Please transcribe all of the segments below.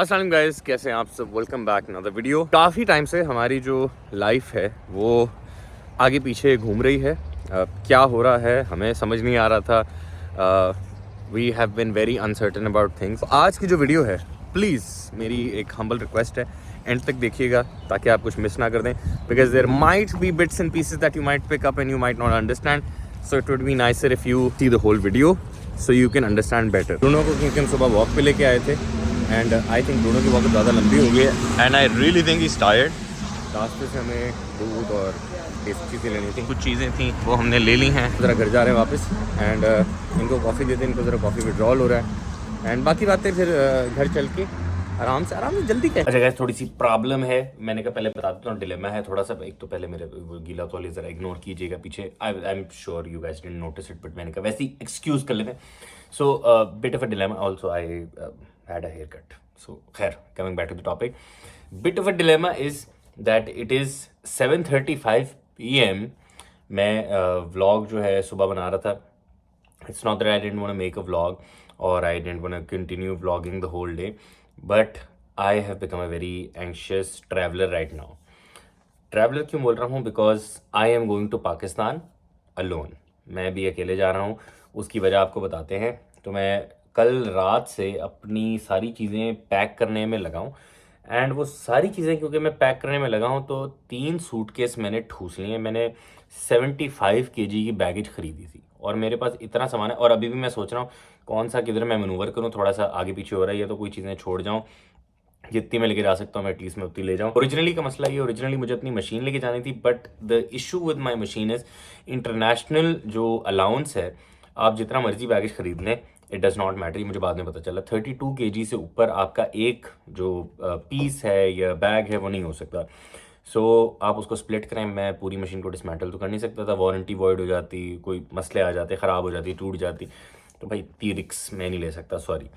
अस्सलाम गाइस, कैसे हैं आप सब। Welcome back another video. काफ़ी टाइम से हमारी जो लाइफ है वो आगे पीछे घूम रही है। क्या हो रहा है हमें समझ नहीं आ रहा था। We have been very uncertain about things. आज की जो वीडियो है, प्लीज़ मेरी एक हम्बल रिक्वेस्ट है, एंड तक देखिएगा ताकि आप कुछ मिस ना कर दें, because there might be bits and pieces that you might pick up and you might not understand. So it would be nicer if you see the whole video so you can understand better. दोनों को क्योंकि हम सुबह walk पे लेके आए थे and I think दोनों की वॉक ज़्यादा लंबी हो गई है and I really think is tired. रास्ते से हमें दूध और टेस्टी चीज़ें लेनी थी, कुछ चीज़ें थी वो हमने ले ली हैं। ज़रा घर जा रहे हैं वापस एंड इनको कॉफ़ी देते हैं, इनको ज़रा कॉफ़ी विड्रॉल हो रहा है एंड बाकी बातें फिर घर चल के आराम से जल्दी क्या। अच्छा गाइस, थोड़ी सी प्रॉब्लम है, मैंने कहा पहले बता देता हूँ। डिलेमा है थोड़ा सा। एक तो पहले मेरे वो गीला तौलिया ज़रा इग्नोर कीजिएगा पीछे। I am sure you guys didn't notice it, but मैंने कहा वैसे ही एक्सक्यूज़ कर लेते हैं। So bit of a dilemma also, I had a haircut. So, khair, coming back to the topic, bit of a dilemma is that it is 7:35 PM. मैं vlog जो है सुबह बना रहा था. It's not that I didn't want to make a vlog or I didn't want to continue vlogging the whole day, but I have become a very anxious traveler right now. Traveler क्यों बोल रहा हूँ? Because I am going to Pakistan alone. मैं भी अकेले जा रहा हूँ, उसकी वजह आपको बताते हैं। तो मैं कल रात से अपनी सारी चीज़ें पैक करने में लगा हूँ एंड वो सारी चीज़ें क्योंकि मैं पैक करने में लगा हूँ तो 3 सूटकेस मैंने ठूस लिए। मैंने 75 kg की बैगेज खरीदी थी और मेरे पास इतना सामान है और अभी भी मैं सोच रहा हूँ कौन सा किधर मैं मनूवर करूँ। थोड़ा सा आगे पीछे हो रहा है, या तो कोई चीज़ें छोड़ जाऊँ, जितनी मैं लेके जा सकता हूँ मैं एटलीस्ट मैं उतनी ले जाऊँ। ओरिजिनली का मसला ये, ओरिजिनली मुझे अपनी मशीन लेके जानी थी, but the issue with my machine is international जो अलाउंस है, आप जितना मर्जी बैगेज खरीद लें, इट डज़ नॉट मैटर। मुझे बाद में पता चला 32 kg से ऊपर आपका एक जो पीस है या बैग है वो नहीं हो सकता। सो आप उसको स्प्लिट करें। मैं पूरी मशीन को डिसमेंटल तो कर नहीं सकता था, वारंटी वॉइड हो जाती, कोई मसले आ जाते, ख़राब हो जाती, टूट जाती, तो भाई इतनी रिक्स मैं नहीं ले सकता, सॉरी।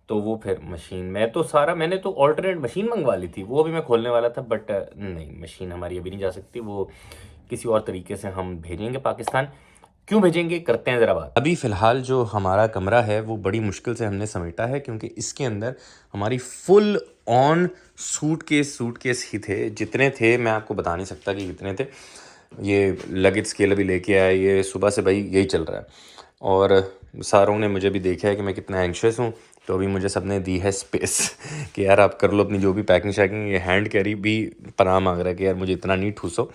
तो वो फिर मशीन मैं तो सारा मैंने तो ऑल्टरनेट मशीन मंगवा ली थी, वो भी मैं खोलने वाला था, बट नहीं, मशीन हमारी अभी नहीं जा सकती। वो किसी और तरीके से हम भेजेंगे पाकिस्तान। क्यों भेजेंगे, करते हैं ज़रा बात। अभी फ़िलहाल जो हमारा कमरा है वो बड़ी मुश्किल से हमने समेटा है, क्योंकि इसके अंदर हमारी फुल ऑन सूटकेस ही थे। जितने थे मैं आपको बता नहीं सकता कि कितने थे। ये लगेज स्केल अभी लेके आया, ये सुबह से भाई यही चल रहा है और सारों ने मुझे भी देखा है कि मैं कितना एंग्शियस हूँ, तो अभी मुझे सबने दी है स्पेस कि यार आप कर लो अपनी जो भी पैकिंग शैकिंग। ये हैंड कैरी भी पनाह मांग रहा है कि यार मुझे इतना नहीं ठूसो।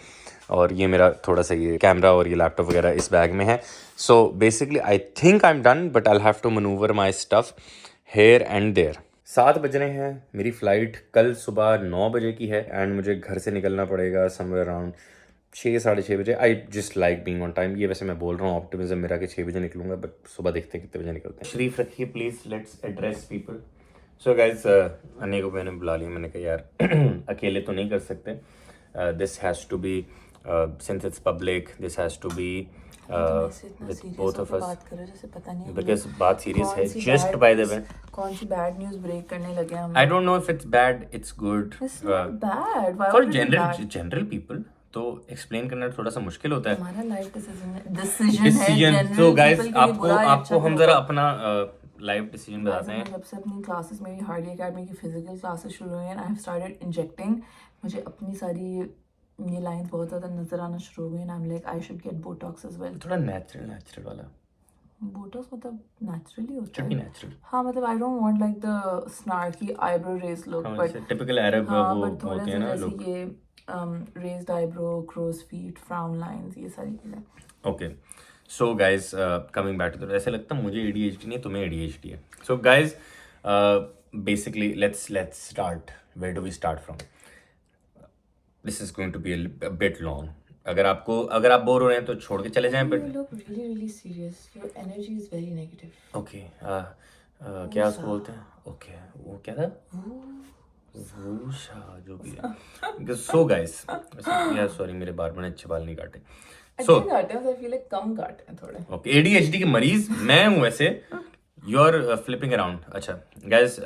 और ये मेरा थोड़ा सा ये कैमरा और ये लैपटॉप वगैरह इस बैग में है। So basically I think I am done, but I have to manoeuvre my stuff here and there. 7 बज रहे हैं, मेरी फ़्लाइट कल सुबह 9 बजे की है एंड मुझे घर से निकलना पड़ेगा समवेयर अराउंड 6-6:30 बजे। I just like being on time. ये वैसे मैं बोल रहा हूँ ऑप्टिमिज्म मेरा कि 6 बजे निकलूंगा, बट सुबह देखते हैं कितने बजे निकलते हैं। शरीफ रखिए please, let's address people. So guys, अन्य को मैंने बुला लिया। मैंने कहा यार अकेले तो नहीं कर सकते, this has to be since it's public, this has to be with both of us, बात करो जैसे पता नहीं because बात सीरियस है। Just by the way, कौन सी बैड न्यूज़ ब्रेक करने लगे हम? I don't know if it's bad, it's good. It's not bad. Why For would it be bad? general people तो एक्सप्लेन करना थोड़ा सा मुश्किल होता है। हमारा लाइफ डिसीजन है। तो गाइस आपको हम जरा अपना लाइव डिसीजन बताते हैं। जब से अपनी क्लासेस मेरी हार्डी एकेडमी की फिजिकल क्लासेस शुरू हुई हैं, आई हैव स्टार्टेड इंजेक्टिंग। मुझे अपनी सारी ये लाइंस बहुत ज़्यादा नजर आना शुरू हो गई, I am like I should get botox as well. थोड़ा नेचुरल वाला बोटॉक्स मतलब नेचुरली होता should है। be natural। हाँ, मतलब I don't want like the snarky eyebrow raise look, but typical Arab हाँ, वो बट थोड़ा होते सा हैं ना जैसे लोग। ये raised eyebrow, crow's feet, frown lines, ये सारी चीज़ें। Okay, so guys coming back to the, ऐसे लगता है मुझे ADHD नहीं, तुम्हें ADHD है। So guys basically let's start. Where do we start from? This is going to be a bit long. अगर आप बोर हो रहे हैं तो छोड़ के चले जाएं, but You look really serious. Your energy is very negative. Okay, क्या उसको बोलते हैं? ओके, वो क्या था? वूशा, जो भी है। सो गाइस, यार सॉरी, मेरे बाल बड़े अच्छे बाल नहीं काटे। सो अच्छे काटे हैं, I feel like कम काटे हैं थोड़े। ओके, ADHD के मरीज मैं हूँ वैसे। You are flipping around. अच्छा guys,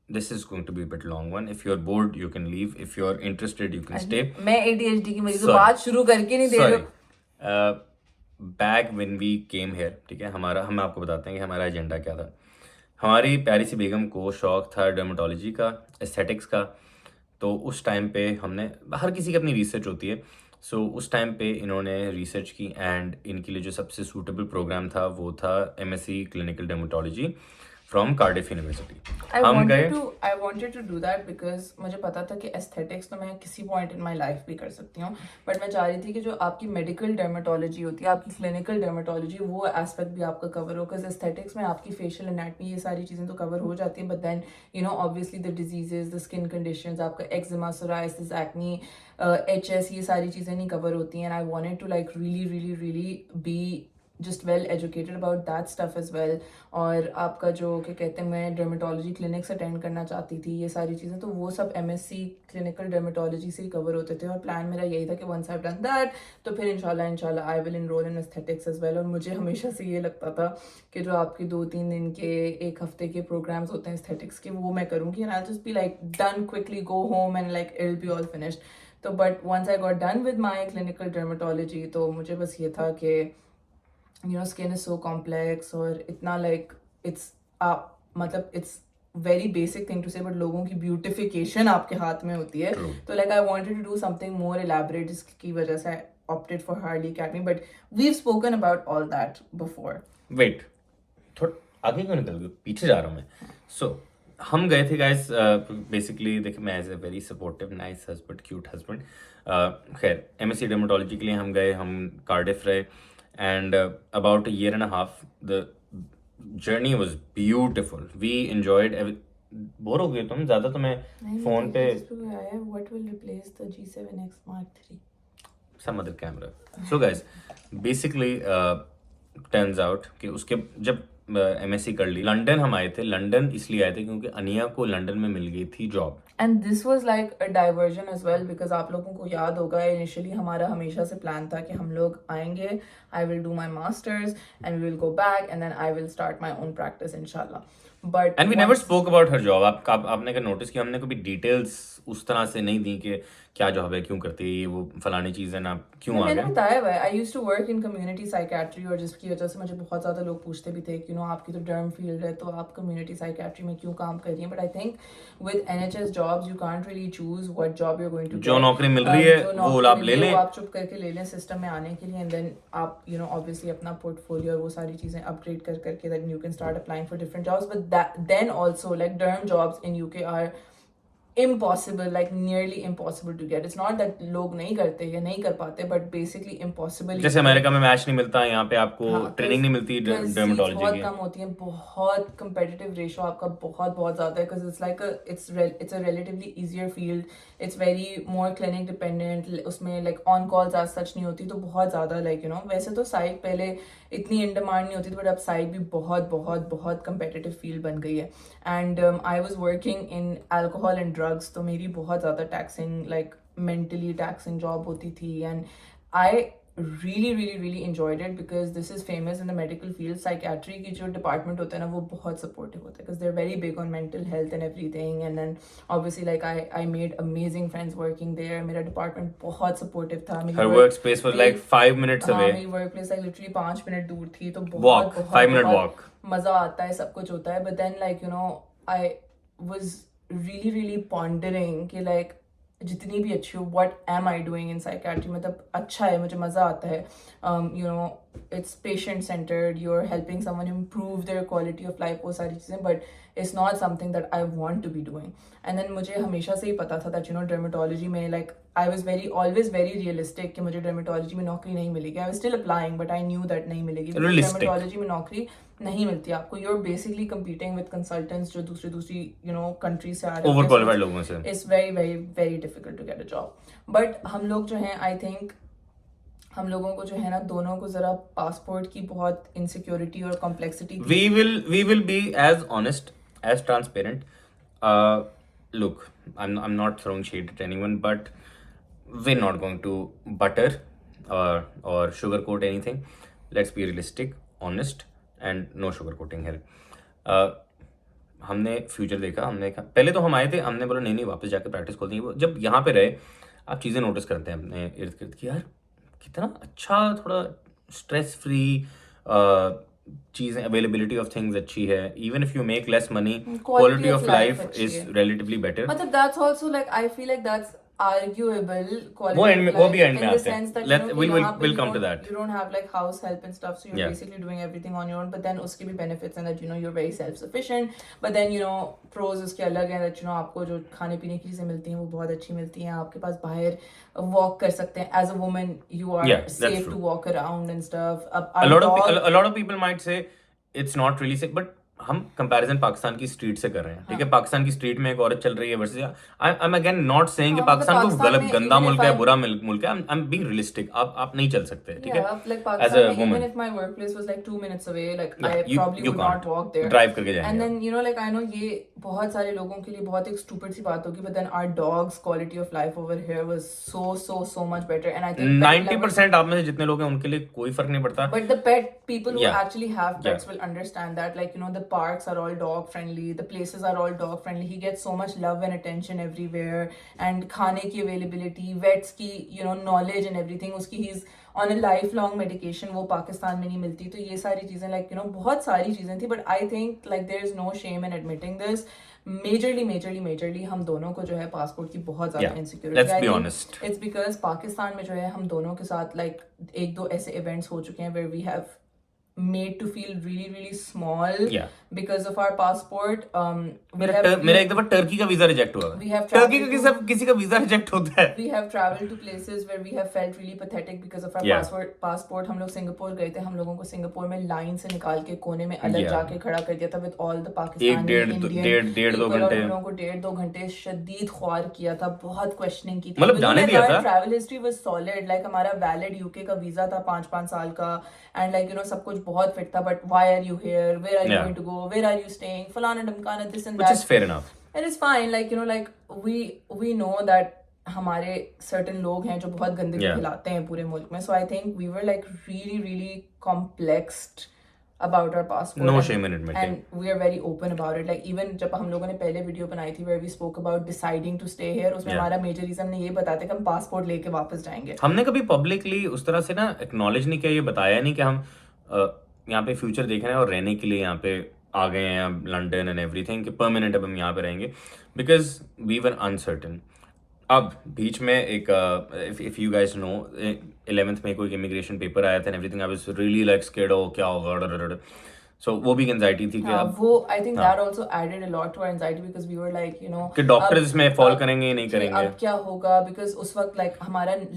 this is going to be bit long one. If you are bored you can leave, if you are interested you can stay. मैं ADHD की मरीज हूँ, Sorry. बात शुरू करके नहीं दे रहे हो। Back when we came here, ठीक है, हम आपको बताते हैं कि हमारा एजेंडा क्या था। हमारी प्यारी सी बेगम को शौक़ था डर्मेटोलॉजी का, एस्थेटिक्स का। तो उस टाइम पे हमने, हर किसी की अपनी रिसर्च होती है, सो उस टाइम पे इन्होंने रिसर्च की एंड इनके लिए जो सबसे सूटेबल प्रोग्राम था वो था MSc clinical dermatology from Cardiff university. हम गए। I wanted to do that because मुझे पता था कि एस्थेटिक्स तो मैं किसी पॉइंट इन माई लाइफ भी कर सकती हूँ, बट मैं चाह रही थी कि जो आपकी मेडिकल डर्मेटोलॉजी होती है, आपकी क्लिनिकल डर्मेटोलॉजी, वो एस्पेक्ट भी आपका कवर हो। बिकॉज एस्थेटिक्स में आपकी फेशियल एनाटमी ये सारी चीज़ें तो कवर हो जाती हैं, but then you know obviously the diseases, the skin conditions, आपका एक्जिमा, सोराइसिस, एक्नी, HS, ये सारी चीज़ें नहीं कवर होती हैं। And I wanted to like really be just well educated about that stuff as well। और आपका जो क्या कहते हैं, मैं डर्मेटोलॉजी क्लिनिक्स अटेंड करना चाहती थी, ये सारी चीज़ें तो वो सब MSc क्लिनिकल डर्मेटोलॉजी से ही कवर होते थे। और प्लान मेरा यही था कि once I have done that तो फिर इंशाल्लाह I will enrol in aesthetics as well. और मुझे हमेशा से ये लगता था कि जो आपके 2-3 दिन के, 1 हफ्ते के प्रोग्राम्स होते हैं एस्थेटिक्स के, वो मैं करूँगी and I just be like done quickly, go home and like it will be all finished. तो but once I got done with my clinical dermatology तो मुझे बस ये था कि you know skin is so complex और इतना like it's मतलब it's very basic thing to say, but लोगों की beautification आपके हाथ में होती है। तो like I wanted to do something more elaborate, जिसकी वजह से I opted for Hardy Academy, but we've spoken about all that before। Wait, थोड़ा आगे क्यों निकल गए, पीछे जा रहा हूँ मैं। So हम गए थे गाइस, बेसिकली देखिए मैं as a very supportive nice husband, cute husband, खैर MSc डर्मेटोलॉजी के लिए हम गए, हम कार्डिफ रहे and about a year and a half the journey was beautiful, we enjoyed bore हो गए तुम ज़्यादा, तो मैं फ़ोन पे what will replace the G7X Mark III, some other camera। so guys basically turns out कि उसके जब MSc कर ली, लंदन हम आए थे। लंदन इसलिए आए थे क्योंकि अनिया को लंदन में मिल गई थी job. And this was like a diversion as well, because आप लोगों को याद होगा इनिशियली हमारा हमेशा से प्लान था कि हम लोग आएंगे, I will do my masters and we will go back and then I will start my own practice इंशाल्लाह। But and we never spoke about her job. आपने क्या नोटिस किया, हमने कभी डिटेल्स उस तरह से नहीं दी कि क्या जॉब है, क्यों करती है ये वो फलानी चीज़ है ना, क्यों आ गए। मैंने बताया हुआ है, I used to work in community psychiatry, और जिसकी वजह से मुझे बहुत ज़्यादा लोग पूछते भी थे कि नो आपकी तो डर्म फील्ड है, तो आप कम्युनिटी साइकेट्री में क्यों काम कर रही हैं। But I think with NHS jobs you can't really choose what job you are going to, जो नौकरी मिल रही है वो आप ले लें, आप चुप करके ले लें सिस्टम में आने के लिए, एंड देन आप यू नो ऑब्वियसली अपना पोर्टफोलियो और वो सारी चीज़ें अपग्रेड कर करके then you can start applying for different jobs. But then also like derm jobs in UK are impossible, like nearly impossible to get। It's not that लोग नहीं करते या नहीं कर पाते, but basically impossible। जैसे अमेरिका में मैच नहीं मिलता, यहाँ पे आपको ट्रेनिंग नहीं मिलती डर्मेटोलॉजी की, बहुत कम होती है, बहुत competitive ratio आपका बहुत ज़्यादा है, because it's like it's a relatively easier field, it's very more clinic dependent, उसमें like on calls as such नहीं होती, तो बहुत ज़्यादा like you know, वैसे तो साइक पहले इतनी इन डिमांड नहीं होती थी, बट अब साइक भी बहुत competitive field बन गई है। and I was working in alcohol and drugs, तो मेरी बहुत ज़्यादा taxing like mentally taxing job होती थी, and I really enjoyed it because this is famous in the medical field। Psychiatry की जो डिपार्टमेंट होता है ना, वो बहुत सपोर्टिव होता है because they're very big on mental health and everything, and then obviously like I made amazing friends working there। मेरा डिपार्टमेंट बहुत सपोर्टिव था। her workspace was like 5 minutes away। मेरी work place like literally 5 minute दूर थी, तो बहुत 5 minute walk, मज़ा आता है, सब कुछ होता है। but then like you know I was really pondering कि like जितनी भी अच्छी हो, what am I doing in psychiatry, मतलब अच्छा है, मुझे मज़ा आता है, you know it's patient centered, you're helping someone improve their quality of life, वो सारी चीज़ें, but it's not something that I want to be doing। and then मुझे हमेशा से ही पता था that you know dermatology में like I was always very realistic कि मुझे dermatology में नौकरी नहीं मिलेगी। I was still applying but I knew that नहीं मिलेगी, dermatology में नौकरी नहीं मिलती आपको। you're basically competing with consultants जो दूसरी you know countries से आ रहे हैं, overqualified लोगों से। it's very difficult to get a job। but हम लोग जो हैं I think हम लोगों को जो है ना, दोनों को जरा पासपोर्ट की बहुत इनसिक्योरिटी और कॉम्प्लेक्सिटी थी। we will be as honest, as transparent। look, I'm not throwing shade at anyone, but we're not going to butter or sugarcoat anything। let's be realistic, honest and no sugarcoating here। हमने future देखा, हमने कहा पहले तो हम आए थे, हमने बोला नहीं वापस जाकर प्रैक्टिस खोलते हैं। जब यहाँ पे रहे आप चीज़ें नोटिस करते हैं अपने इर्द गिर्द की, यार कितना अच्छा, थोड़ा स्ट्रेस फ्री, चीज़ें अवेलेबिलिटी ऑफ थिंग्स अच्छी है, even if you make less money Quality quality of of life life अच्छी इज है। Relatively better. मतलब that's also like I feel like that's arguable वो quality एंड of में वो भी life एंड में in the आते हैं, sense that लेट कि विल यहाँ पे will come to that. you don't have like house help and stuff, so you're Yeah. basically doing everything on your own, but then उसके भी benefits हैं that you're very self sufficient, but then pros उसके अलग हैं that आपको जो खाने पीने की चीजें मिलती हैं वो बहुत अच्छी मिलती हैं, आपके पास बाहर walk कर सकते हैं, as a woman you are Yeah, that's safe true. to walk around and stuff. a lot of people might say it's not really safe, but हम कंपैरिजन पाकिस्तान की स्ट्रीट से कर रहे हैं, ठीक है? पाकिस्तान की स्ट्रीट में एक औरत चल रही है versus I am again not saying कि हाँ, पाकिस्तान को पाकिस्तान गलत में गंदा even if मुल्क है, I'm- बुरा मुल्क है। I am being realistic. आप नहीं चल सकते, ठीक है? Yeah, like as Pakistan, uh even woman if my workplace was like 2 minutes away, like I you probably would not walk there. Drive करके जाएंगे। And then like I know ये बहुत सारे लोगों के लिए बहुत एक stupid सी बात होगी, but then our dogs' quality of life over here was so much better, and I think pet lovers- 90% आप में से जितने लोग हैं उनके लिए कोई फर्क नहीं पड़ता। But the pet people who Yeah. actually have pets will understand that, like the parks are all dog friendly, the places are all dog friendly. He gets so much love and attention everywhere, and खाने की availability, vets की knowledge and everything. उसकी he's on a lifelong medication, वो पाकिस्तान में नहीं मिलती। तो ये सारी चीजें like बहुत सारी चीजें थी, but I think like there is no shame in admitting this. Majorly हम दोनों को जो है पासपोर्ट की बहुत ज्यादा insecurity। Let's be honest. It's because Pakistan में जो है हम दोनों के साथ like एक दो ऐसे events हो चुके हैं where we have made to feel really small because of our passport. मेरा एक दफा टर्की का वीजा रिजेक्ट हुआ। We have टर्की traveled का किसी का वीजा रिजेक्ट होता है। We have traveled to places where we have felt really pathetic because of our passport. हम लोग सिंगापुर गए थे, हम लोगों को सिंगापुर में लाइन से निकाल के कोने में अलग जाके खड़ा कर दिया था with all the Pakistani Indian डेढ़ दो people, और घंटे हम लोगों को 1.5-2 घंटे शदीद ख्वार किया था, बहुत क्वेश्चनिंग की थी। मतलब जाने दिया था। Travel history was solid, like हमारा वैलिड यूके का वीजा था 5 साल का, एंड लाइक सब कुछ बहुत फिट था, but why are you here, where are you going to go, where are you staying, फलाना ढमकाना, this and that, which is fair enough. It is fine, like like we know that हमारे certain लोग हैं जो बहुत गंदगी फैलाते हैं पूरे मुल्क में, so I think we were like really complexed about our passport. No shame in admitting. And we are very open about it. Like even जब हम लोगों ने पहले वीडियो बनाई थी where we spoke about deciding to stay here, उसमें हमारा major reason हमने ये बताया था कि हम पासपोर्ट लेके वापस जाएंगे। हमने कभी पब्लिकली उस तरह से ना एक्नॉलेज नहीं किया, ये बताया नहीं कि हम यहाँ पे फ्यूचर देख रहे हैं और रहने के लिए यहाँ पे आ गए हैं लंदन एंड एवरीथिंग, कि परमानेंट अब हम यहाँ पे रहेंगे, बिकॉज वी वर अनसर्टन। अब बीच में एक if you guys no 11th में कोई इमिग्रेशन पेपर आया था and everything, I was really like scared, हो क्या होगा, सो वो भी एंजाइटी थी कि अब वो I think that also added a lot to our anxiety because we were like कि डॉक्टर्स इसमें फॉल करेंगे नहीं करेंगे, अब क्या होगा, बिकॉज़ उस वक्त लाइक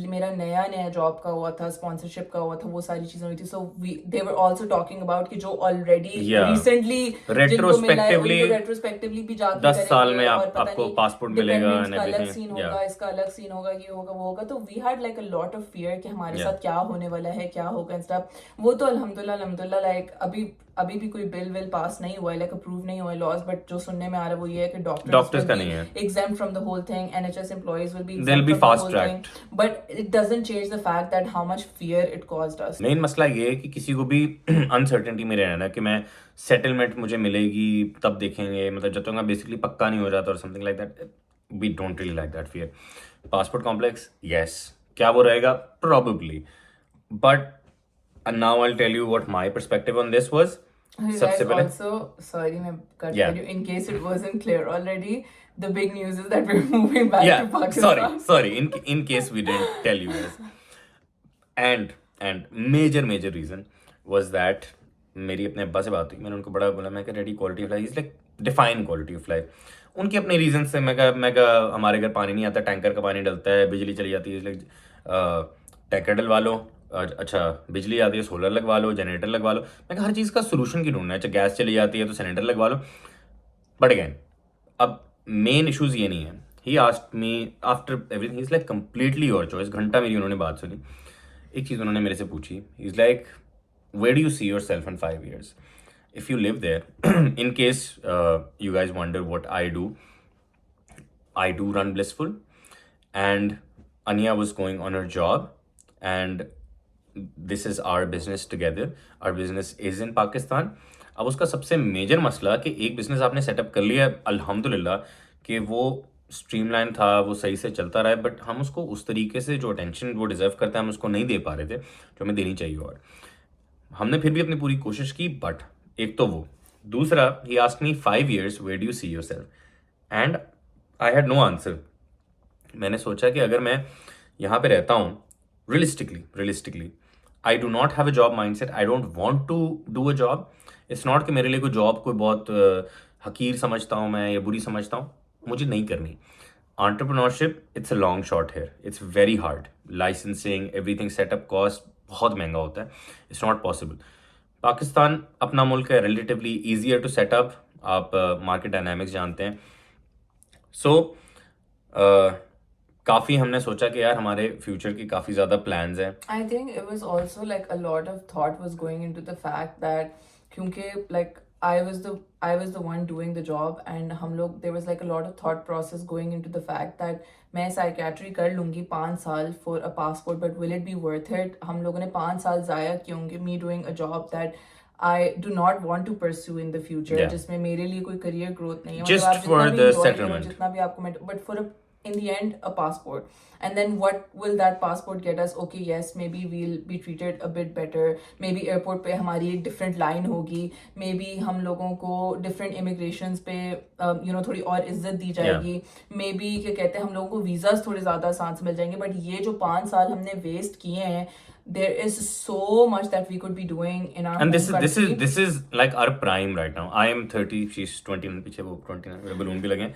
मेरा नया जॉब का हुआ था, स्पॉन्सरशिप का हुआ था, वो सारी चीजें हुई थी, सो दे वर आल्सो टॉकिंग अबाउट कि जो ऑलरेडी रिसेंटली रेट्रोस्पेक्टिवली भी जाके 10 साल में आपको पासपोर्ट मिलेगा एंड अलग सीन होगा, इसका अलग सीन होगा, ये होगा वो होगा, तो we had like a lot of fear कि हमारे साथ क्या होने वाला है, क्या होगा एंड स्टफ। वो तो अल्हम्दुलिल्लाह लाइक अभी भी कोई बिल पास नहीं हुआ है, लाइक अप्रूव नहीं हुआ है लॉज, बट जो सुनने में आ रहा है वो ये है कि डॉक्टर्स का नहीं है, exempt from the whole thing, NHS employees will be they'll be exempt from fast the whole tracked, thing, but it doesn't change the fact that how much fear it caused us. Main मसला ये है कि किसी को भी uncertainty में रहना कि मैं सेटलमेंट मुझे मिलेगी तब देखेंगे, मतलब जब तक बेसिकली पक्का नहीं हो जाता और something like that, we don't really like that fear. Passport complex, yes, क्या वो रहेगा, probably, but now I'll tell you what my perspective on this was. सबसे पहले also, sorry मैं cut कर रही हूँ, in case it wasn't clear already, the big news is that we're moving back to Pakistan. Sorry, in case we didn't tell you guys. And major reason was that मेरी अपने अब्बा से बात हुई, मैंने उनको बड़ा बोला, मैं कहा ready quality of life is like define quality of life. उनके अपने रीजन से मैं कहा हमारे घर पानी नहीं आता, टैंकर का पानी डलता है, बिजली चली जाती है, लाइक टैंकर डलवा लो, अच्छा बिजली आती है सोलर लगवा लो, जनरेटर लगवा लो। मैं कहा हर चीज़ का सोल्यूशन क्यों ढूंढना है, अच्छा गैस चली जाती है तो जनरेटर लगवा लो। बट अगेन अब मेन इशूज़ ये नहीं है। ही asked me after everything, is like completely your choice. घंटा मेरी उन्होंने बात सुनी, एक चीज़ उन्होंने मेरे से पूछी, is like where do you see yourself in 5 years if you live there? In case you guys wonder what I do run Blissful, and Anya was going on her job, and this is our business together. Our business is in Pakistan. अब उसका सबसे major मसला कि एक business आपने setup कर लिया, अल्हम्दुलिल्लाह कि वो स्ट्रीमलाइन था, वो सही से चलता रहा है, बट हम उसको उस तरीके से जो अटेंशन वो डिजर्व करता है हम उसको नहीं दे पा रहे थे जो हमें देनी चाहिए। और हमने फिर भी अपनी पूरी कोशिश की, बट एक तो वो, दूसरा ही asked me 5 years where do you see yourself, and I had no answer. मैंने सोचा कि अगर मैं यहाँ पे रहता हूँ, realistically I do not have a job mindset, I don't want to do a job. It's not कि मेरे लिए कोई जॉब कोई बहुत हकीर समझता हूँ मैं या बुरी समझता हूँ, मुझे नहीं करनी. Entrepreneurship it's a long shot here, it's very hard. Licensing, everything, setup cost बहुत महंगा होता है. It's not possible. पाकिस्तान अपना मुल्क है, रिलेटिवली ईजियर टू सेटअप. आप मार्केट डायनामिक्स जानते हैं. सो काफ़ी हमने सोचा कि यार हमारे फ्यूचर की काफ़ी ज़्यादा प्लान्स हैं. I think it was also like a lot of thought was going into the fact that क्योंकि like I was the one doing the job and हम लोग there was like a lot of thought process going into the fact that मैं psychiatry कर लूँगी 5 साल for a passport, but will it be worth it? हम लोगों ने 5 साल ज़ाया क्यों होंगे me doing a job that I do not want to pursue in the future, Yeah. जिसमें मेरे लिए कोई career growth नहीं है. Just मतलब आप for जितना भी the enjoy करो, settlement. जितना भी आपको but for in the end a passport. And then what will that passport get us? Okay, yes, maybe we'll be treated a bit better. Maybe airport पे हमारी एक different line होगी. Maybe हम लोगों को different immigrations पे थोड़ी और इज्जत दी जाएगी. Maybe क्या कहते हैं हम लोगों को visas थोड़े ज़्यादा आसान से मिल जाएंगे. But ये जो 5 साल हमने waste किए हैं, there is so much that we could be doing in our And home country. this is like our prime right now. I am 30, she's 29. पीछे वो 29 मेरे balloon भी लगे.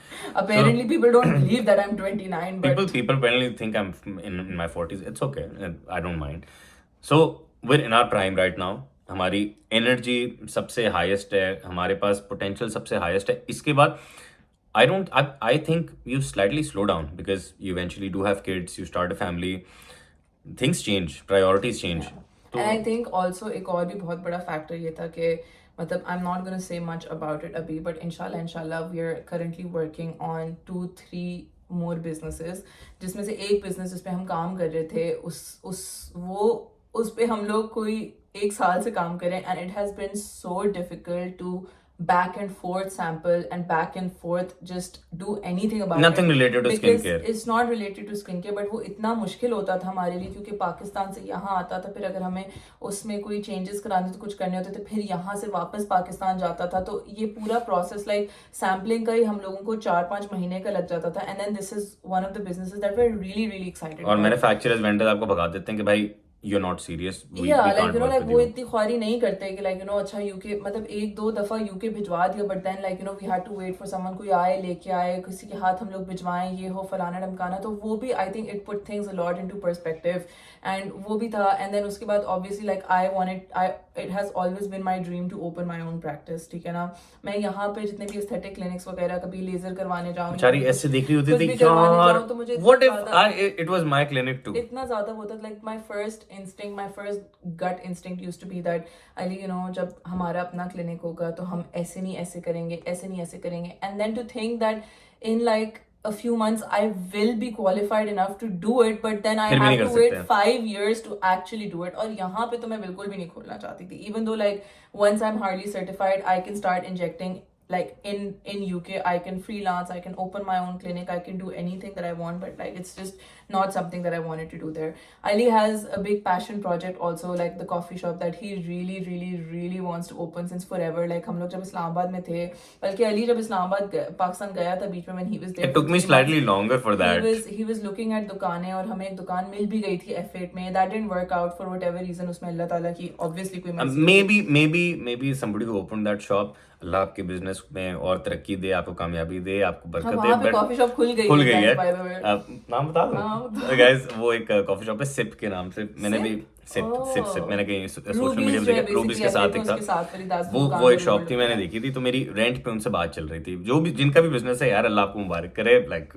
Apparently, people don't believe that I'm 29, but People apparently think I'm in my 40s. It's okay. I don't mind. So we're in our prime right now. हमारी energy सबसे highest है, हमारे पास potential सबसे हाईएस्ट है. इसके बाद I think you slightly slow down because you eventually do have kids, you start a family, things change, priorities change. And I think also एक और भी बहुत बड़ा फैक्टर ये था कि मतलब I'm not gonna say much about it अभी, but इंशाल्लाह we are currently working on 2-3 more businesses, जिसमें से एक business जिस पे हम काम कर रहे थे उस पे हम लोग कोई 1 साल से काम कर रहे हैं, and it has been so difficult to back and forth sample and back and forth just do anything about Nothing it. related to Because skincare. it's not related to skincare, but वो इतना मुश्किल होता था हमारे लिए क्योंकि पाकिस्तान से यहाँ आता था, फिर अगर हमें उसमें कोई चेंजेस कराने तो कुछ करने होते थे, फिर यहाँ से वापस पाकिस्तान जाता था, तो ये पूरा प्रोसेस लाइक सैम्पलिंग का ही हम लोगों को 4-5 महीने का लग जाता था. And then this is one of the businesses that we are really excited. और मैन्युफैक्चरर्स वेंडर्स आपको भगा देते हैं कि भाई you're not serious. We like can't you know work like with वो you. इतनी ख्वारी नहीं करते कि like you know अच्छा यूके मतलब 1-2 दफा यूके भिजवा दिया, but then like you know we had to wait for someone, कोई आए लेके आए, किसी के हाथ हम लोग भिजवाएं, ये हो फलाना ढमकाना, तो वो भी I think it put things a lot into perspective. and वो भी था. and then उसके बाद obviously like it has always been my dream to open my own practice. ठीक है ना, मैं यहाँ पे जितने भी aesthetic clinics वगैरह कभी लेजर करवाने जाऊँ, बेचारी ऐसे देख रही होती कुछ थी भी करवाने यार, जाऊँ तो मुझे what इतना if ज़्यादा- it was my clinic too. इतना ज़्यादा होता था. like my first gut instinct used to be that Ali you know जब हमारा अपना क्लिनिक होगा तो हम ऐसे नहीं ऐसे करेंगे, ऐसे नहीं ऐसे करेंगे. and then to think that in like a few months I will be qualified enough to do it, but then I फिर भी have नहीं to कर wait सकते. 5 years to actually do it. और यहाँ पे तो मैं बिल्कुल भी नहीं खोलना चाहती थी, even though like once I'm Harley certified I can start injecting like in UK. I can freelance, I can open my own clinic, I can do anything that I want, but like it's just not something that I wanted to do there. Ali has a big passion project also, like the coffee shop that he really wants to open since forever. like हम लोग जब इस्लामाबाद में थे, बल्कि अली जब इस्लामाबाद पाकिस्तान गया था बीच में, when he was there It took for me 3 slightly months, longer for that. he was looking at दुकानें, और हमें एक दुकान मिल भी गई थी F8 में. that didn't work out for whatever reason. उसमें अल्लाह ताला की obviously कोई मर्जी maybe somebody who opened that shop, अल्लाह आपके बिजनेस में और तरक्की दे, आपको कामयाबी दे, आपको बरकत दे. वहाँ पे कॉफी शॉप खुल गई है. by the way. नाम बता दो गाइस, वो एक कॉफी शॉप है सिप के नाम से. मैंने भी सिप मैंने कहीं सोशल मीडिया पे देखा, रूबीज के साथ एक था वो एक शॉप थी, मैंने देखी थी, तो मेरी रेंट पे उनसे बात चल रही थी. जो भी जिनका भी बिजनेस है यार, अल्लाह आपको मुबारक करे. Like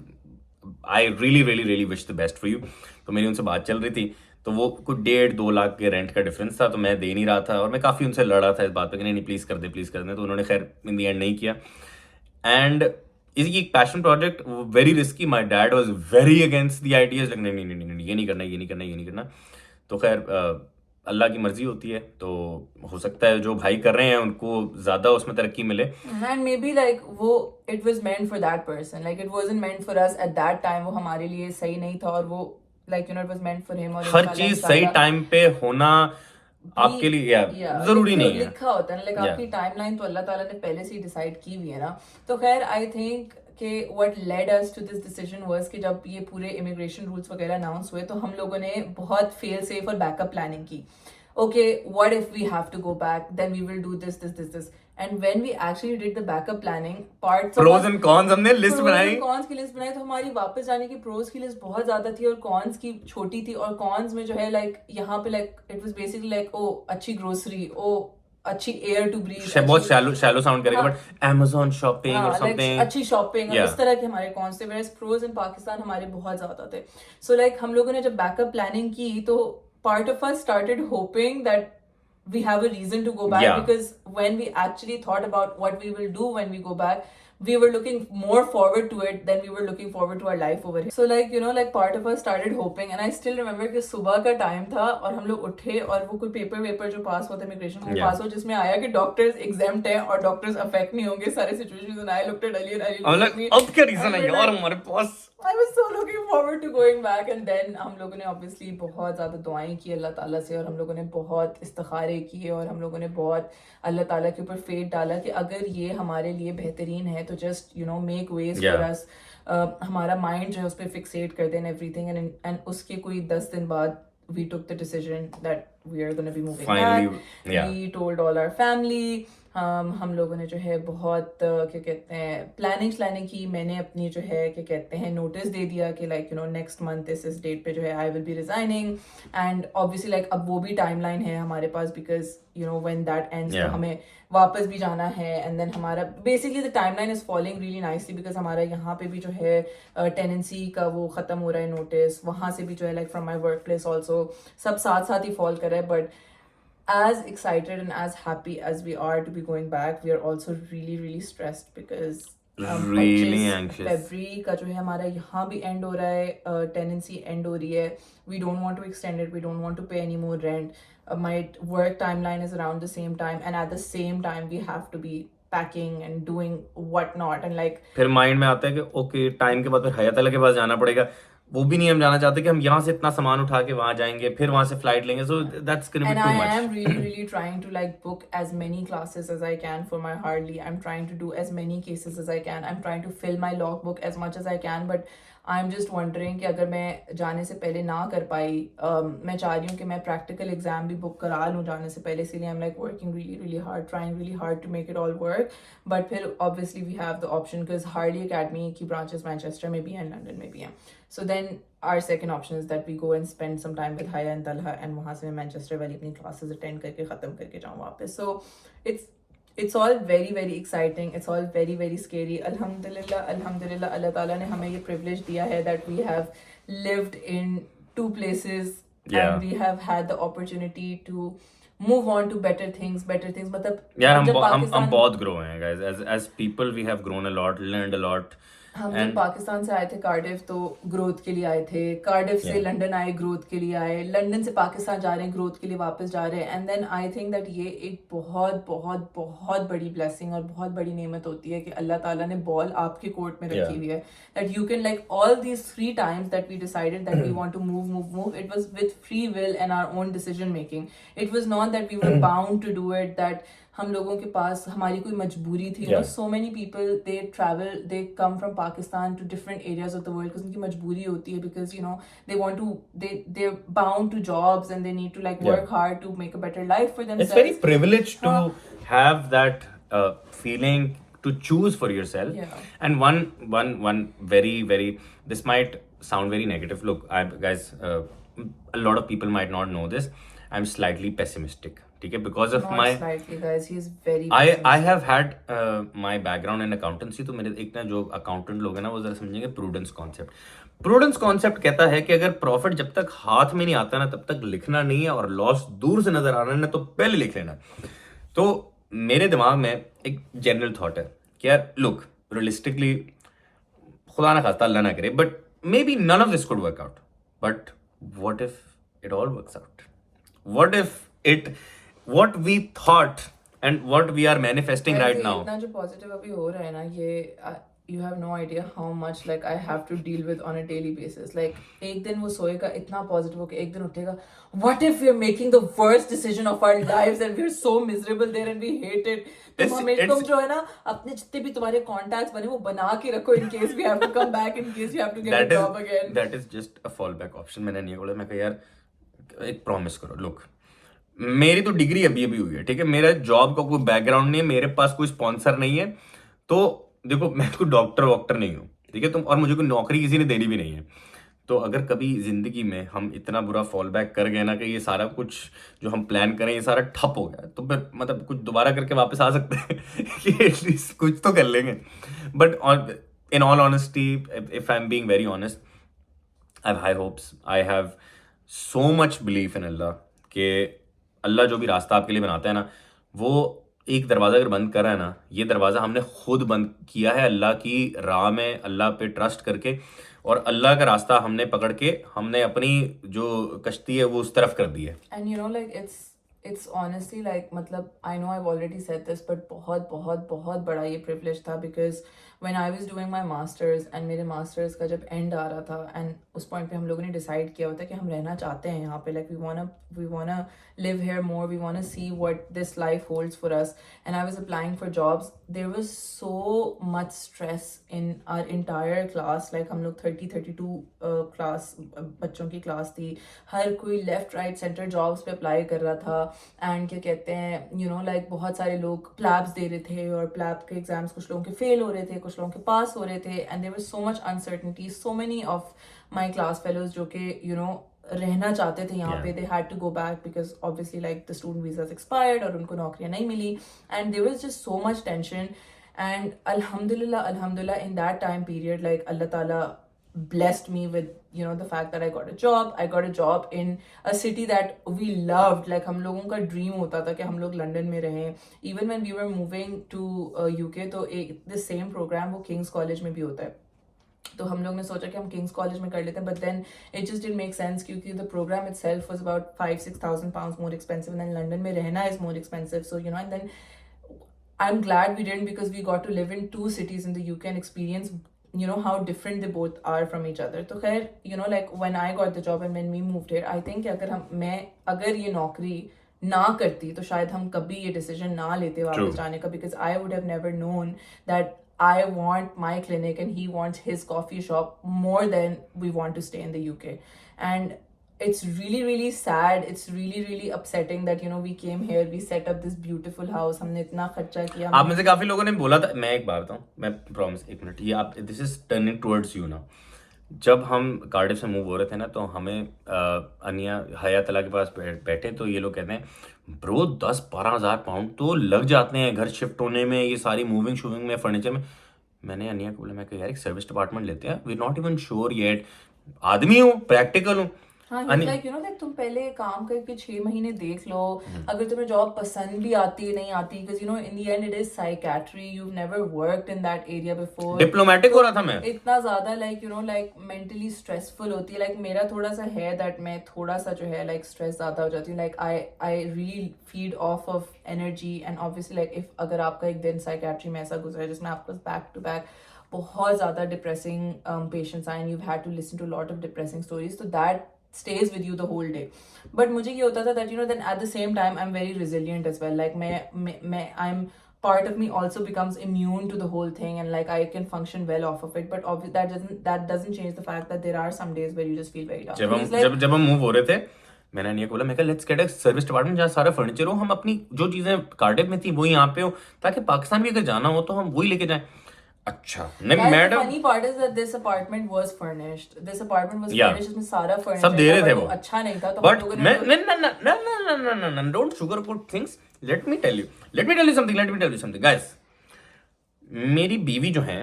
I really wish the best for you. तो मेरी उनसे बात चल रही थी, तो वो कुछ 1.5-2 लाख के रेंट का डिफरेंस था, तो मैं दे नहीं रहा था, और मैं काफ़ी उनसे लड़ा था इस बात पे कि नहीं प्लीज़ कर दे. तो उन्होंने खैर इन दी एंड नहीं किया. एंड इसकी एक passion project, very risky. My dad was very against the ideas, like नहीं ये नहीं करना. तो खैर अल्लाह की मर्जी होती है, तो हो सकता है जो भाई कर रहे हैं उनको ज़्यादा उसमें तरक्की मिले. And maybe like वो it was meant for that person, like it wasn't meant for us at that time. वो हमारे लिए सही नहीं था, और वो like you know it was meant for him. और हर चीज सही टाइम पे होना आपके लिए जरूरी नहीं है, लिखा होता है ना, लाइक आपकी टाइमलाइन तो अल्लाह ताला ने पहले से ही डिसाइड की हुई है ना। तो खैर आई थिंक कि what led us to this decision was कि जब ये पूरे इमिग्रेशन रूल्स वगैरह अनाउंस हुए तो हम लोगों ने बहुत फेल सेफ और बैकअप प्लानिंग की। Okay, what if we have to go back? Then we will do this. And when we actually did the backup planning, parts of pros and cons हमने list बनाई, cons की list बनाई, तो हमारी वापस जाने की प्रोज की लिस्ट बहुत ज्यादा थी और कॉन्स की छोटी थी। और कॉन्स में जो है लाइक यहाँ पे like it was basically like oh अच्छी ग्रोसरी, ओ अच्छी एयर टू ब्रीथ, बहुत शैलो साउंड करेगा, बट Amazon शॉपिंग और समथिंग, अच्छी शॉपिंग, इस तरह के हमारे कॉन्स थे। वेयर प्रोज इन पाकिस्तान हमारे बहुत ज्यादा थे। सो लाइक हम लोगों ने जब बैकअप प्लानिंग की तो part of us started hoping that we have a reason to go back, because when we actually thought about what we will do when we go back, we were looking more forward to it than we were looking forward to our life over here. So like you know, like part of us started hoping, and I still remember कि सुबह का time था और हम लोग उठे और वो कोई पेपर जो पास हुआ था इमिग्रेशन वो पास हुआ, जिसमें आया कि डॉक्टर्स एग्जाम्प्ट है और डॉक्टर्स अफेक्ट नहीं होंगे सारे situations. And I looked at Ali अब क्या रीजन है यार हमारे पास। I was so looking forward to going back, and then हम लोगों ने obviously बहुत ज़्यादा दुआएं की अल्लाह ताला से, और हम लोगों ने बहुत इस्तिखारे किए, और हम लोगों ने बहुत अल्लाह ताला के ऊपर फेथ डाला कि अगर ये हमारे लिए बेहतरीन है तो just you know make ways for us. हमारा माइंड जो है उस पर फिक्सेट कर दें एवरीथिंग, एंड उसके कोई 10 दिन बाद we took the decision that we are going to be moving back. We told all our family. हम लोगों ने जो है बहुत क्या कहते हैं प्लानिंग की। मैंने अपनी जो है क्या कहते हैं नोटिस दे दिया कि like you know next month इस डेट पे जो है I will be resigning. And obviously like अब वो भी टाइमलाइन है हमारे पास, because you know when that ends तो हमें वापस भी जाना है। एंड देन हमारा basically the timeline is following really nicely, because हमारा यहाँ पे भी जो है टेनेंसी का वो खत्म हो रहा है नोटिस, वहाँ से भी जो है like from my work place also सब साथ ही फॉल कर रहा है। But as excited and as happy as we are to be going back, we are also really stressed because really anxious. February का जो है हमारा यहाँ भी end हो रहा है, tenancy end हो रही है, we don't want to extend it, we don't want to pay any more rent. My work timeline is around the same time, and at the same time we have to be packing and doing what not, and like फिर mind में आता है कि okay time के बाद फिर हयात अल्लाह के पास जाना पड़ेगा, वो भी नहीं हम जाना चाहते कि हम यहाँ से इतना सामान उठा के वहां जाएंगे फिर वहां से फ्लाइट लेंगे, so that's going to be too much. And I am really trying to like book as many classes as I can for my Harley. I'm trying to do as many cases as I can. I'm trying to fill my logbook as much as I can, but I'm just wondering कि अगर मैं जाने से पहले ना कर पाई, मैं चाह रही हूँ कि मैं प्रैक्टिकल एग्जाम भी बुक करा लूँ जाने से पहले, इसीलिए I'm like working really hard, trying really hard to make it all work. But फिर obviously we have the option because Harley Academy की branches Manchester में भी हैं, London में भी हैं. So then our second option is that we go and spend some time with Haya and Talha, and वहाँ से मैं मैनचेस्टर वाली अपनी classes attend करके ख़त्म करके जाऊँ वापस. So it's all very exciting. It's all very scary. Alhamdulillah, Allah Ta'ala ने हमें ये privilege दिया है that we have lived in two places, and we have had the opportunity to move on to better things. मतलब यार हम बहुत grow हैं guys, as people we have grown a lot, learned a lot. हम जब पाकिस्तान से आए थे कार्डिफ तो ग्रोथ के लिए आए थे, कार्डिफ से लंदन आए ग्रोथ के लिए आए, लंदन से पाकिस्तान जा रहे हैं ग्रोथ के लिए वापस जा रहे हैं। And then I think that ये एक बहुत बड़ी ब्लेसिंग और बहुत बड़ी नेमत होती है कि अल्लाह ताला ने बॉल आपके कोर्ट में रखी हुई है, that you can like all these 3 times that we decided that we want to move, it was with free will and our own decision making. It was not that we were bound to do it, that हम लोगों के पास हमारी कोई मजबूरी थी. You know, so many people they come from Pakistan to different areas of the world because उनकी मजबूरी होती है, because you know they're bound to jobs and they need to like work hard to make a better life for themselves. It's very privileged to have that feeling to choose for yourself. And one very, this might sound very negative. Look, guys, a lot of people might not know this. I'm slightly pessimistic. ठीक है, because of my slightly guys, he is very I have had my background in accountancy. तो मेरे एक ना जो accountant लोग हैं ना वो जरा समझेंगे prudence concept कहता है कि अगर प्रॉफिट जब तक हाथ में नहीं आता ना तब तक लिखना नहीं है, और लॉस दूर से नजर आ रहा है ना तो पहले लिख लेना. तो मेरे दिमाग में एक जनरल थॉट है कि यार लुक रियलिस्टिकली खुदा ना खास्ता अल्लाह ना करे, but maybe none of this could work out, but what if it all works out, what we thought and what we are manifesting right now. इतना जो पॉजिटिव अभी हो रहा है ना, you have no idea how much like I have to deal with on a daily basis. Like एक दिन वो सोएगा इतना positive होके, एक दिन उठेगा, what if we're making the worst decision of our lives and we're so miserable there and we hate it. तुम जो है ना अपने जितने भी तुम्हारे contacts बने वो बना के रखो in case we have to come back, in case you have to get a job again. That is just a fallback option. मैंने नहीं बोला, मैं कहा यार एक प्रॉमिस करो, लुक मेरी तो डिग्री अभी अभी हुई है, ठीक है, मेरा जॉब का कोई बैकग्राउंड नहीं है, मेरे पास कोई स्पॉन्सर नहीं है, तो देखो मैं कोई डॉक्टर वॉक्टर नहीं हूँ, ठीक है, तुम और मुझे कोई नौकरी किसी ने देनी भी नहीं है। तो अगर कभी जिंदगी में हम इतना बुरा फॉल बैक कर गए ना कि ये सारा कुछ जो हम प्लान करें ये सारा ठप हो गया, तो फिर मतलब कुछ दोबारा करके वापस आ सकते हैं कि एटलीस्ट कुछ तो कर लेंगे। But in all honesty, if I am being very honest, I have high hopes, I have so much belief in Allah कि अल्लाह जो भी रास्ता आपके लिए बनाता है ना, वो एक दरवाज़ा अगर बंद कर रहा है ना, ये दरवाज़ा हमने खुद बंद किया है अल्लाह की राह में, अल्लाह पे ट्रस्ट करके, और अल्लाह का रास्ता हमने पकड़ के हमने अपनी जो कश्ती है वो उस तरफ कर दी है। And you know, like it's honestly like मतलब I know I've already said this, but बहुत बहुत बहुत बड़ा ये privilege था, because when I was doing my masters and मेरे masters का जब end आ रहा था, and उस point पे हम लोगों ने decide किया होता कि हम रहना चाहते हैं यहाँ पे, like we wanna live here more, we wanna see what this life holds for us, and I was applying for jobs. There was so much stress in our entire class, like हम लोग 32 class बच्चों की class थी, हर कोई left right center jobs पे apply कर रहा था, and क्या कहते हैं you know like बहुत सारे लोग plabs दे रहे थे, और plab के exams कुछ लोगों के fail हो रहे थे, कुछ लोगों के पास हो रहे थे, and there was so much uncertainty. So many of my class fellows जो कि you know रहना चाहते थे यहाँ पे, they had to go back because obviously like the student visas expired और उनको नौकरियाँ नहीं मिली, and there was just so much tension. And alhamdulillah in that time period, like Allah Ta'ala blessed me with you know the fact that I got a job in a city that we loved. Like हम लोगों का dream होता था कि हम लोग London में रहें. Even when we were moving to UK, तो the same program वो King's College में भी होता है, तो हम लोग ने सोचा कि हम किंग्स कॉलेज में कर लेते हैं, but then it just didn't make sense, क्योंकि the program itself was about 5,000-6,000 pounds more expensive, and London में रहना is more expensive. So you know, and then I am glad we didn't, because we got to live in 2 cities in the UK and experience you know how different they both are from each other. तो खैर you know like when I got the job and when we moved here, I think अगर ये नौकरी ना करती तो शायद हम कभी ये डिसीजन ना लेते वापस जाने का, because I would have never known that I want my clinic and he wants his coffee shop more than we want to stay in the UK. And it's really, really sad. It's really, really upsetting that, you know, we came here, we set up this beautiful house. हमने इतना खर्चा किया. आप में से काफी लोगों ने बोला था, मैं एक बात बताऊं, मैं प्रॉमिस, एक मिनट, ये आप, this is turning towards you ना. जब हम कार्डिफ से मूव हो रहे थे ना, तो हमें अनिया हयात अल्लाह के पास बैठे, तो ये लोग कहते हैं ब्रो 10-12 हज़ार पाउंड तो लग जाते हैं घर शिफ्ट होने में, ये सारी मूविंग शूविंग में, फर्नीचर में. मैंने अनिया को बोला, मैं कहा यार एक सर्विस डिपार्टमेंट लेते हैं, we not even sure yet, आदमी हूँ, प्रैक्टिकल हूँ. हाँ, like you know like तुम पहले काम करके 6 महीने देख लो, अगर तुम्हें जॉब पसंद भी आती है नहीं आती, because you know in the end it is psychiatry, you've never worked in that area before. Diplomatic हो रहा था मैं, इतना ज्यादा like you know like mentally stressful होती है. like मेरा थोड़ा सा है that मैं थोड़ा सा जो है like stress ज्यादा हो जाती हूँ, like I really feed off of energy, and obviously like if अगर आपका एक दिन psychiatry में ऐसा गुजरा जिसमें आपको back to back बहुत ज्यादा depressing patients आए, and you've had to listen to a lot of depressing stories, so that stays with you the whole day. But मुझे ये होता था that you know then at the same time I'm very resilient as well. like मैं I'm part of me also becomes immune to the whole thing, and like I can function well off of it. But obviously that doesn't change the fact that there are some days where you just feel very down. जब हम move हो रहे थे, मैंने नहीं बोला, मैं कहा let's get a service department जहाँ सारा फर्नीचर हो, हम अपनी जो चीजें कार्डिफ में थी वो यहाँ पे हो, ताकि पाकिस्तान भी अगर जाना हो तो हम वही लेके जाएं. अच्छा नहीं madam, funny part is that this apartment was furnished. इसमें सारा furniture सब दे रहे थे वो, अच्छा नहीं था, तो बट मैं don't sugarcoat things. Let me tell you something guys. मेरी बीवी जो है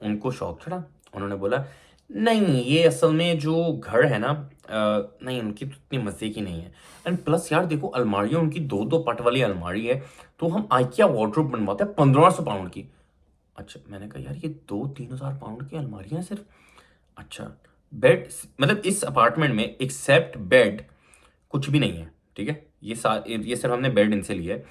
उनको शौक चढ़ा, उन्होंने बोला नहीं ये असल में जो घर है ना, नहीं उनकी तो इतनी मजे की नहीं है, एंड प्लस यार देखो अलमारियां उनकी 2-2 पट वाली अलमारी है, तो हम आइकिया वार्डरोब बनवाते हैं 1500 पाउंड की. अच्छा मैंने कहा यार ये 2-3 हज़ार पाउंड की अलमारियां सिर्फ. अच्छा बेड, मतलब इस अपार्टमेंट में एक्सेप्ट बेड कुछ भी नहीं है, ठीक है. ये सिर्फ हमने बेड इनसे लिया है.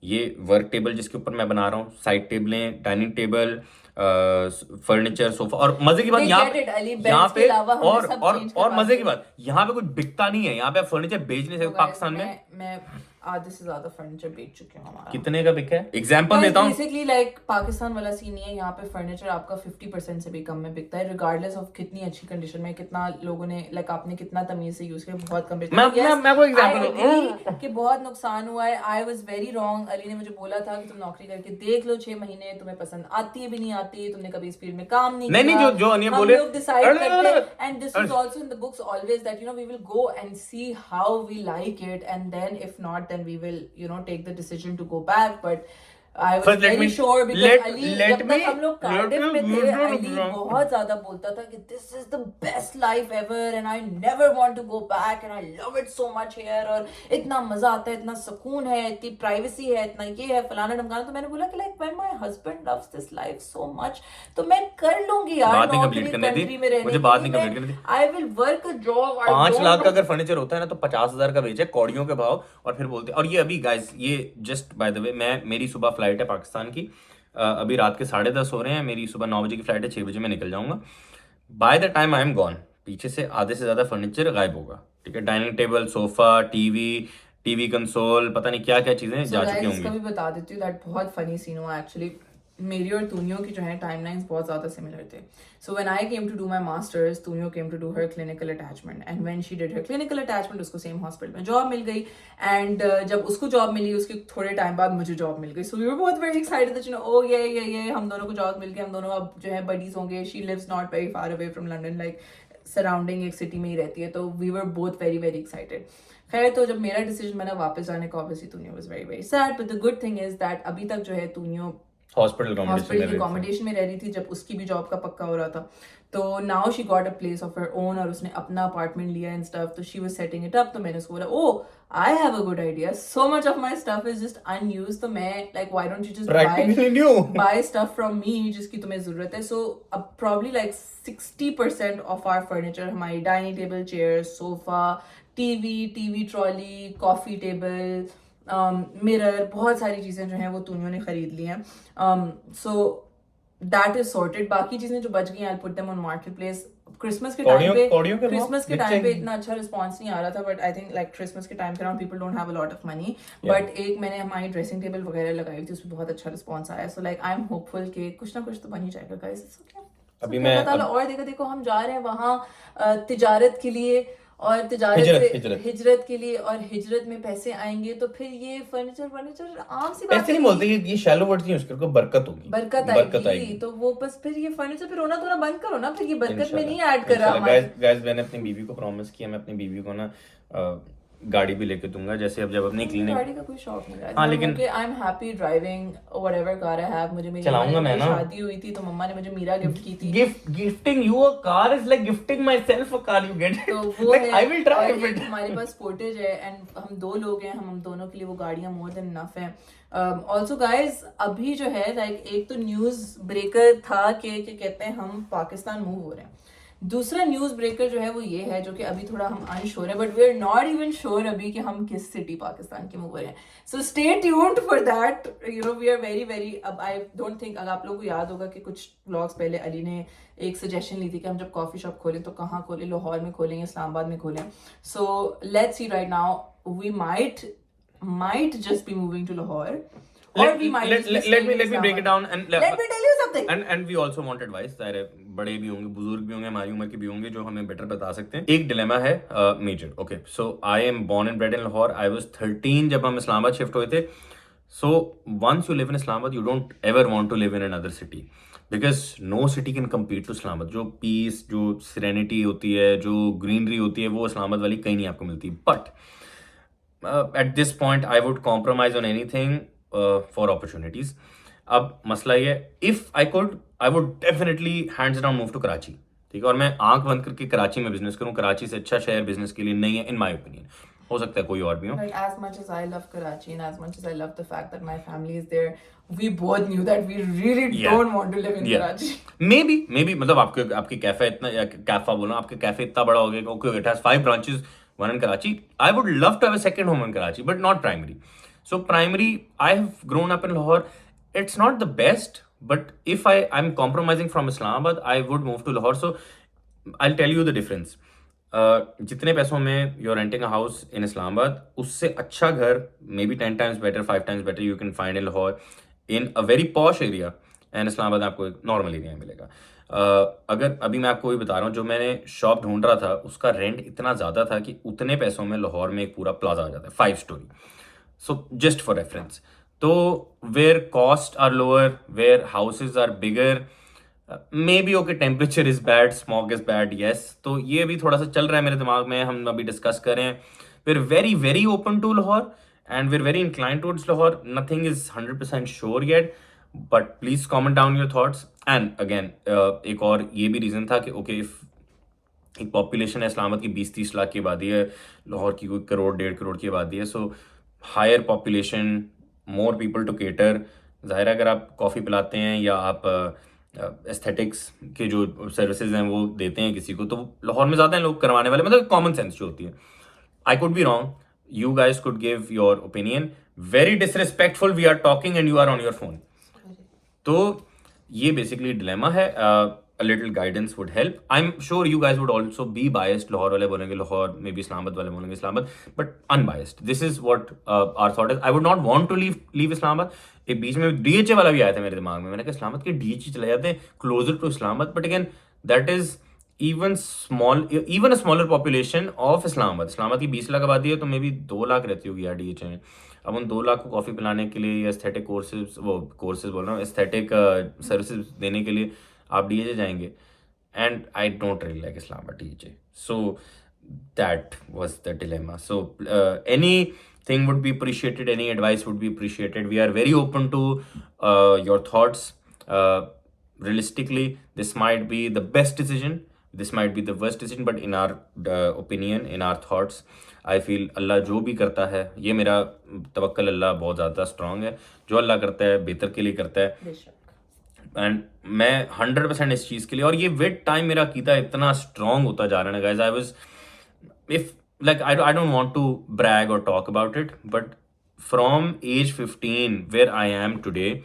ये वर्क टेबल जिसके ऊपर मैं बना रहा हूँ, साइड टेबलें, डाइनिंग टेबल, फर्नीचर, सोफा। और मजे की बात They यहाँ get it, Ali, beds यहाँ के पे अलावा हमने और सब और change और करवा मजे की दिया। बात, यहाँ पे कुछ बिकता नहीं है। यहाँ पे आप फर्नीचर बेच नहीं तो सकते guys, पाकिस्तान में। मैं आधे से ज्यादा फर्नीचर बेच चुकी हूँ हमारा। कितने का बिका है? एग्जाम्पल देता हूँ। बेसिकली लाइक पाकिस्तान वाला सीन नहीं है, यहाँ पे फर्नीचर आपका 50% से भी कम में बिकता है, रिगार्डलेस ऑफ कितनी अच्छी कंडीशन में, कितना लोगों ने लाइक आपने कितना तमीज से यूज किया, बहुत कम बिकता है। मैं कोई एग्जांपल कि बहुत नुकसान हुआ है, I was very wrong. Ali ने मुझे बोला था कि तुम नौकरी करके देख लो 6 महीने, तुम्हें पसंद आती है भी नहीं आती, तुमने कभी इस फील्ड में काम नहीं किया। जो अनिया बोले, हम लोग डिसाइड करते, and this was also in the books always that you know we will go and see how we like it, and then if not then we will you know take the decision to go back. But I was very sure because Ali, जब तक हम लोग Cardiff में थे, अली बहुत ज्यादा बोलता था कि this is the best life ever and I never want to go back and I love it so much here, और इतना मजा आता है, इतना सुकून है, इतनी प्राइवेसी है, इतना ये है, फलाना ढमकाना। तो मैंने बोला कि like when my husband loves this life so much, तो मैं कर लूंगी यार, बात नहीं कंप्लीट करनी थी मुझे, बात नहीं कंप्लीट करनी थी। I will work a job। 5 lakh का अगर फर्नीचर होता है ना तो 50,000 का बेचे कौड़ियों के भाव, और फिर बोलते। और ये अभी गाइस, ये जस्ट बाय द वे, मेरी सुबह फ्लाइट है पाकिस्तान की, अभी रात के 10:30 हो रहे हैं, मेरी सुबह 9 बजे की फ्लाइट है, 6 बजे मैं निकल जाऊंगा। By the time I am gone, पीछे से आधे से ज्यादा फर्नीचर गायब होगा, ठीक है। Dining table, sofa, TV console, पता नहीं क्या क्या चीजें जा चुकी होंगी। भी बता देती हूँ दैट बहुत फनी सीन हुआ एक्चुअली। मेरी और तूनियो की जो है टाइमलाइंस बहुत ज़्यादा सिमिलर थे। So when I came to do my masters, Tunio came to do her clinical attachment, and when she did her clinical attachment उसको सेम हॉस्पिटल में जॉब मिल गई, एंड जब उसको जॉब मिली उसके थोड़े टाइम बाद मुझे जॉब मिल गई। So we were both very excited that you know oh ये हम दोनों को जॉब मिल गई, हम दोनों अब जो है बडीज होंगे। She lives not very far away from London, like surrounding एक सिटी में ही रहती है, तो we were both very very excited. खैर, तो जब मेरा डिसीजन बना वापस जाने का, obviously Tunio was very very sad, but the good thing is that अभी तक जो है तूनियो हॉस्पिटल की अकोमोडेशन में रह रही थी जब उसकी भी जॉब का पक्का हो रहा था। तो now she got a place of her own, और उसने अपना अपार्टमेंट लिया एंड स्टफ, तो she was setting it up. तो मैंने उसको बोला, oh I have a good idea, so much of my stuff is just unused, तो मैं like why don't you just buy stuff from me जिसकी तुम्हें जरूरत है। सो अब probably like 60% of our furniture, हमारी dining table, chair, sofa, TV trolley, coffee table, mirror, बहुत सारी चीजें जो हैं वो तूनियो ने खरीद ली हैं। So that is sorted. बाकी चीजें जो बच गई, I put them on market place. Christmas के टाइम पे इतना अच्छा रिस्पॉन्स नहीं आ रहा था, but I think like Christmas के टाइम पे around people don't have a lot of money, but एक मैंने हमारी ड्रेसिंग टेबल वगैरह लगाई थी, उसमें बहुत अच्छा रिस्पॉन्स आया। So like I am hopeful कि कुछ ना कुछ तो बन ही जाएगा गाइस। अभी मैं और देखो हम जा रहे हैं वहाँ तिजारत के लिए, और तिजारत से हिजरत के लिए, और हिजरत में पैसे आएंगे तो फिर ये फर्नीचर आम सी बात नहीं बोलते, ये शैलो वर्ड्स नहीं, उसको बरकत होगी, बरकत आएगी। तो वो बस फिर ये फर्नीचर पे रोना धोना बंद करो ना, फिर ये बरकत में नहीं ऐड कर रहा। गाइस मैंने अपनी बीवी को प्रॉमिस किया, मैं अपनी बीवी को ना गाड़ी भी लेके दूंगा, जैसे अब जब अपनी क्लिनिक। गाड़ी का कोई शौक नहीं है। हाँ, लेकिन I am happy driving whatever car I have. मुझे मेरी चलाऊंगा मैं ना, शादी हुई थी तो मम्मा ने मुझे मीरा गिफ्ट की थी। Gifting you a car is like gifting my self a car, you get. तो वो like, I will drive it. हमारे पास स्पोर्टेज है, एंड हम 2 लोग हैं, हम दोनों के लिए वो गाड़ियां मोर देन इनफ है। ऑल्सो गाइज अभी जो है लाइक एक तो न्यूज ब्रेकर था कि कहते हैं हम पाकिस्तान मूव हो रहे हैं। दूसरा न्यूज ब्रेकर जो है वो ये है, जो कि अभी थोड़ा हम अनश्योर है, but we are not even sure अभी कि हम किस सिटी पाकिस्तान के मूव हो रहे हैं। So stay tuned for that, you know we are very very. अब आई डोंट थिंक, अगर आप लोगों को याद होगा कि कुछ व्लॉग्स पहले अली ने एक सजेशन ली थी कि हम जब कॉफी शॉप खोलें तो कहाँ खोलें, लाहौर में खोलें, इस्लामाबाद में खोलें। So let's see right now, we might just be moving to Lahore, or we might let me break it down and let me tell you something, and we also want advice। सारे बड़े भी होंगे, बुजुर्ग भी होंगे, हमारी उम्र के भी होंगे, जो हमें बेटर बता सकते हैं। एक डिलेमा है major. Okay, so I am born and bred in Lahore, I was 13 जब हम इस्लामाबाद शिफ्ट हुए थे। So once you live in Islamabad, you don't ever want to live in another city, because no city can compete to Islamabad. जो peace, जो serenity होती है, जो greenery होती है, वो इस्लामाबाद वाली कहीं नहीं आपको मिलती। But at this point I would compromise on anything for opportunities. अब मसला ये, if I could, I would definitely hands down move to Karachi, ठीक है। और मैं आंख बंद करके कराची में बिजनेस करूं। कराची से अच्छा शहर बिजनेस के लिए नहीं है, इन माय ओपिनियन। हो सकता है कोई और भी हो। Like as much as I love Karachi and as much as I love the fact that my family is there, we both knew that we really don't want to live in Karachi. Maybe मतलब आपके cafe इतना, या कैफा बोलो, आपके cafe इतना बड़ा हो गया, okay it has 5 branches, one in Karachi. I would love to have a second home in Karachi, but not primary. So primary, I have grown up in Lahore. It's not the best, But if I'm compromising from Islamabad, I would move to Lahore. So I'll tell you the difference. जितने पैसों में you're renting a house in Islamabad, उससे अच्छा घर maybe 10 times better, 5 times better you can find in Lahore in a very posh area. And Islamabad में आपको एक normal area मिलेगा. अगर अभी मैं आपको भी बता रहा हूँ, जो मैंने शॉप ढूंढ रहा था उसका रेंट इतना ज़्यादा था कि उतने पैसों में लाहौर में एक पूरा प्लाजा आ जाता है, 5 story. So just for reference. तो where costs are lower, where houses are bigger, maybe okay, temperature is bad, smog is bad, yes. तो ये भी थोड़ा सा चल रहा है मेरे दिमाग में, हम अभी डिस्कस करें. We are very very open to Lahore and we are very incline towards Lahore. Nothing is 100% sure yet, but please comment down your thoughts. And again एक और ये भी रीज़न था कि ओके, इफ एक पॉपुलेशन है इस्लामाबाद की 20-30 लाख की आबादी है, लाहौर की कोई 1-1.5 करोड़ की आबादी है. So higher population, more people to cater. ज़ाहिर है अगर आप कॉफ़ी पिलाते हैं या आप एस्थेटिक्स के जो सर्विसेज हैं वो देते हैं किसी को, तो लाहौर में ज़्यादा हैं लोग करवाने वाले, मतलब कॉमन सेंस जो होती है. I could be wrong, you guys could give your opinion. Very disrespectful, we are talking and you are on your phone. तो ये बेसिकली डिलेमा है. A little guidance would help. I'm sure you guys would also be biased. Lahore वाले बोलेंगे Lahore, maybe Islamabad वाले बोलेंगे Islamabad, but unbiased. This is what our thought is. I would not want to leave Islamabad. एक बीच में DHA वाला भी आया था मेरे दिमाग में, मैंने कहा इस्लामाबाद के DHA चले जाते हैं closer to Islamabad, but again that is even a smaller population of Islamabad. Islamabad की 20 लाख आबादी है, तो मे बी 2 लाख रहती होगी यार DHA में. अब उन 2 लाख को कॉफ़ी पिलाने के लिए या एस्थेटिक कोर्सेज बोल रहा हूँ, एस्थेटिक सर्विसेज देने के लिए आप DHA जाएंगे. And I don't really like Islamabad DHA. So that was the dilemma. So anything would be appreciated, any advice would be appreciated. We are very open to your thoughts. Realistically, this might be the best decision, this might be the worst decision, but in our opinion, in our thoughts, I feel अल्लाह जो भी करता है, ये मेरा तवक्कल अल्लाह बहुत ज़्यादा strong है. जो अल्लाह करता है बेहतर के लिए करता है. एंड मैं 100% इस चीज़ के लिए, और ये विद टाइम मेरा अकीदा इतना स्ट्रॉन्ग होता जा रहा है guys. I was, if like I don't want to brag और talk about it, but from age 15 where I am today,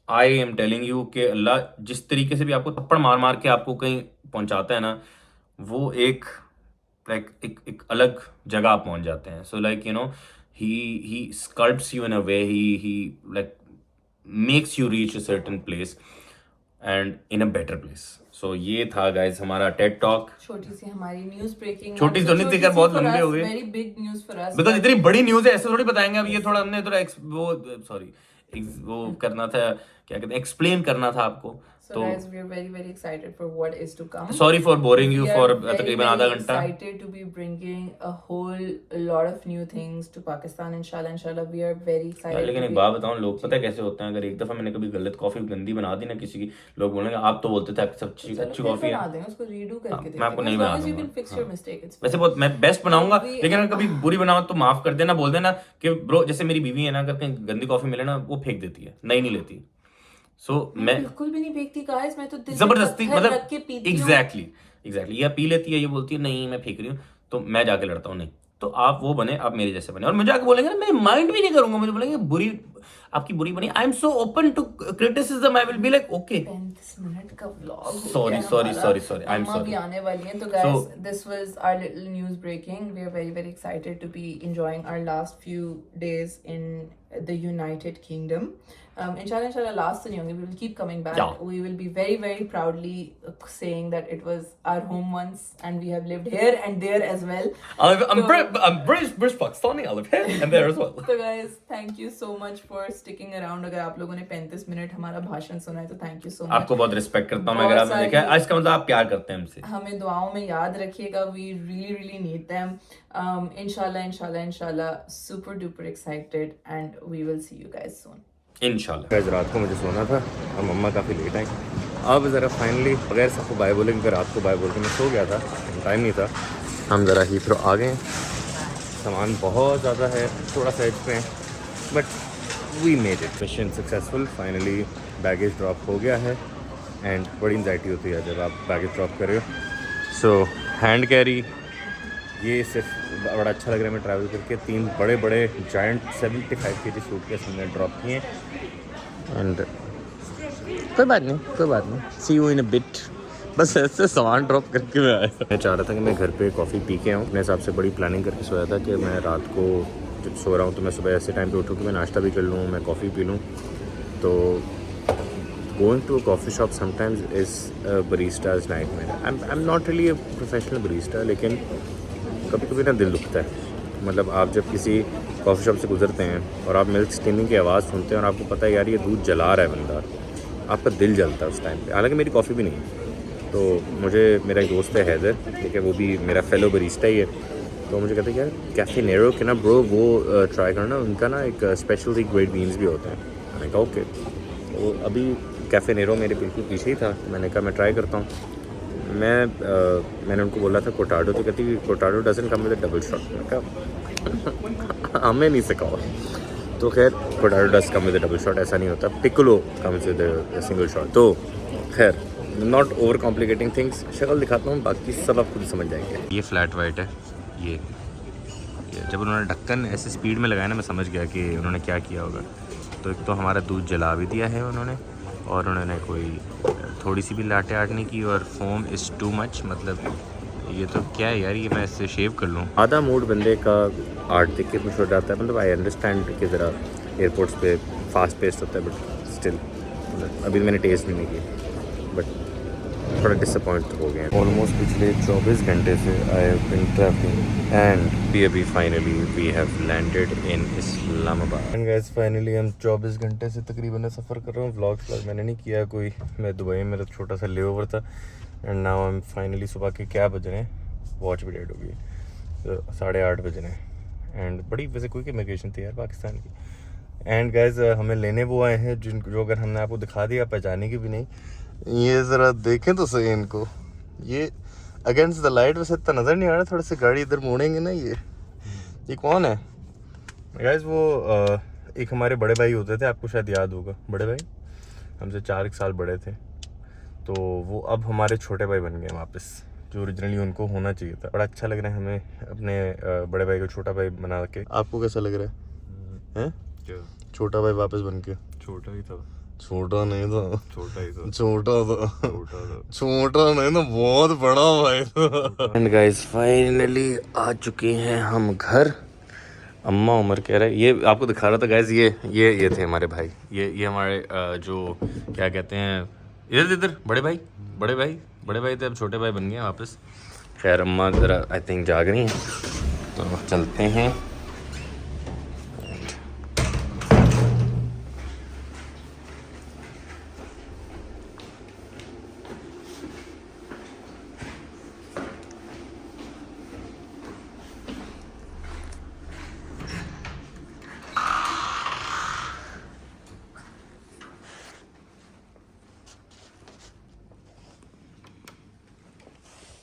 I am telling you कि अल्लाह जिस तरीके से भी आपको थप्पड़ मार मार के आपको कहीं पहुंचाता है ना, वो एक अलग जगह आप पहुंच जाते हैं. So like you know, he sculpts you in a way, he like makes you reach a certain place and in a better place. सो ये था गाइज हमारा टेड टॉक. छोटी सी हमारी न्यूज ब्रेकिंग, छोटी तो नहीं थी, बहुत लंबे हो गए, very big news for us, because इतनी बड़ी न्यूज है ऐसे थोड़ी बताएंगे. अब ये थोड़ा हमने थोड़ा वो करना था, क्या कहते हैं, एक्सप्लेन करना था आपको. So guys, we are very very excited for what is to come. Sorry for boring you for तकरीबन आधा घंटा. Excited to be bringing a whole lot of new things to Pakistan. Inshallah we are very excited. लेकिन एक बात बताऊं, लोग पता है कैसे होते हैं, अगर एक दफा मैंने कभी गलत कॉफी गंदी बना दी ना किसी की, लोग बोलेंगे आप तो बोलते थे अच्छी कॉफी है. उसको रीडू करके मैं आपको नहीं बना दूंगा. You can fix your mistake. वैसे बहुत मैं बेस्ट बनाऊंगा, लेकिन अगर कभी बुरी बनाओ तो माफ कर देना, बोल देना कि ब्रो, जैसे मेरी बीवी है ना, अगर कहीं गंदी कॉफी मिले ना वो फेंक देती है, नहीं लेती. सो मैं बिल्कुल भी नहीं फेंकती गाइस, मैं तो जबरदस्ती मतलब एग्जैक्टली या पी लेती है, ये बोलती है नहीं मैं फेंक रही हूँ, तो मैं जाके लड़ता हूँ. नहीं तो आप वो बने, आप मेरे जैसे बने. और मुझे आके बोलेंगे ना, मैं माइंड भी नहीं करूंगा, मुझे बोलेंगे बुरी, आपकी बुरी बनी. I am so open to criticism, I will be like okay. 35 minute का vlog, sorry I am sorry. भी आने वाली हैं. तो guys, this was our little news breaking. We are very very excited to be enjoying our last few days in the United Kingdom. Inshallah last to nahi honge, we will keep coming back. Yeah. We will be very very proudly saying that it was our home once and we have lived here and there as well. I'm British Pakistani, I live here and there as well. So guys, thank you so much for sticking around. अगर आप लोगों ने 35 minute हमारा भाषण सुना है तो thank you so much. आपको बहुत रिस्पेक्ट करता हूँ मैं, अगर आपने देखा है इसका मतलब आप प्यार करते हैं हमसे. हमें दुआओं में याद रखिएगा. We really really need them. Inshallah super duper excited and we will see you guys soon. इंशाल्लाह. रात को मुझे सोना था और मम्मा काफ़ी लेट आई. अब ज़रा फाइनली बगैर सबको बाय बोलेंगे फिर रात को बाय बोल के मैं सो गया था, टाइम नहीं था. हम ज़रा हीथ्रो आ गए. सामान बहुत ज़्यादा है, थोड़ा सा एज पे, but we made it. Mission successful. Finally baggage drop हो गया है. एंड बड़ी एंजाइटी होती है जब आप बैगेज ड्रॉप कर रहे हो. सो हैंड कैरी, ये सिर्फ बड़ा अच्छा लग रहा है. मैं ट्रैवल करके 3 बड़े बड़े जायंट 75 kg सूटकेस हमने ड्रॉप किए. एंड कोई बात नहीं, सी यू इन अ बिट। बस ऐसे सामान ड्रॉप करके मैं आया। मैं चाह रहा था कि मैं घर पे कॉफ़ी पी के आऊँ। अपने हिसाब से बड़ी प्लानिंग करके सोया था कि मैं रात को जब सो रहा हूँ तो मैं सुबह ऐसे टाइम पे उठूँ कि मैं नाश्ता भी कर लूँ, मैं कॉफ़ी पी लूँ। तो going to a coffee shop sometimes is barista's nightmare. I am not really a professional barista, लेकिन कभी कभी ना दिल दुखता है। मतलब आप जब किसी कॉफ़ी शॉप से गुजरते हैं और आप मिल्क स्टीमिंग की आवाज़ सुनते हैं और आपको पता है यार ये दूध जला रहा है बंदा, आपका दिल जलता है उस टाइम पे। हालांकि मेरी कॉफ़ी भी नहीं है, तो मुझे मेरा एक दोस्त है हैदर, ठीक है, वो भी मेरा फेलो बरीस्टा ही है। तो मुझे कहते हैं यार कैफ़े नेरो के ना ब्रो वो ट्राई करना, उनका ना एक स्पेशल ग्रेड बीन्स भी होते हैं। मैंने कहा ओके। तो अभी कैफ़े नेरो मेरे बिल्कुल पीछे ही था, मैंने कहा मैं ट्राई करता हूँ। मैंने उनको बोला था कोटाडो, तो कहती cortado doesn't come with double shot. मैंने कहा हमें नहीं सिखाओ। तो खैर cortado does come with double shot, ऐसा नहीं होता, piccolo comes with single shot. तो खैर नॉट ओवर कॉम्प्लिकेटिंग थिंग्स। शक्ल दिखाता हूँ, बाकी सब आप खुद समझ जाएंगे। ये फ्लैट वाइट है। ये जब उन्होंने ढक्कन ऐसे स्पीड में लगाया ना, मैं समझ गया कि उन्होंने क्या किया होगा। तो एक तो हमारा दूध जला भी दिया है उन्होंने, और उन्होंने कोई थोड़ी सी भी लाटे आट नहीं की, और फोम इज़ टू मच। मतलब ये तो क्या है यार, ये मैं इससे शेव कर लूँ। आधा मूड बंदे का आर्ट देख के खुश हो जाता है। मतलब आई अंडरस्टैंड कि ज़रा एयरपोर्ट्स पे फास्ट पेस्ट होता है, बट स्टिल अभी मैंने टेस्ट नहीं की, बट थोड़ा डिसअपॉइंट हो गए। ऑलमोस्ट पिछले 24 घंटे से I have been travelling and अभी finally we have landed in Islamabad. And guys finally हम 24 घंटे से तकरीबन सफ़र कर रहा हूँ। व्लॉग मैंने नहीं किया कोई, मैं दुबई में, मेरा छोटा सा लेओवर था। And now I am finally, सुबह के क्या बज रहे हैं, वॉच भी डेट हो गई, तो 8:30 बज रहे हैं। एंड बड़ी वैसे क्विक इमिग्रेशन थी यार पाकिस्तान की। एंड गाइस हमें लेने वो आए हैं जिनको, जो अगर हमने आपको दिखा दिया पहचाने की भी नहीं। ये ज़रा देखें तो सही इनको, ये अगेंस्ट द लाइट वैसे इतना नज़र नहीं आ रहा, थोड़े से गाड़ी इधर मोड़ेंगे ना। ये कौन है गाइस? वो एक हमारे बड़े भाई होते थे, आपको शायद याद होगा, बड़े भाई हमसे 4 साल बड़े थे। तो वो अब हमारे छोटे भाई बन गए वापस, जो ओरिजिनली उनको होना चाहिए था। बड़ा अच्छा लग रहा है हमें अपने बड़े भाई को छोटा भाई बना के। आपको कैसा लग रहा है? क्या छोटा भाई वापस बन के? छोटा ही था। छोटा नहीं था, छोटा ही था। छोटा नहीं था, बहुत बड़ा भाई था। एंड गाइस फाइनली आ चुके हैं हम घर। अम्मा उमर कह रहा है, ये आपको दिखा रहा था गाइस, ये थे हमारे भाई, ये हमारे जो क्या कहते हैं, इधर बड़े भाई थे, अब छोटे भाई बन गए वापस। खैर अम्मा ज़रा आई थिंक जाग रही हैं, तो चलते हैं।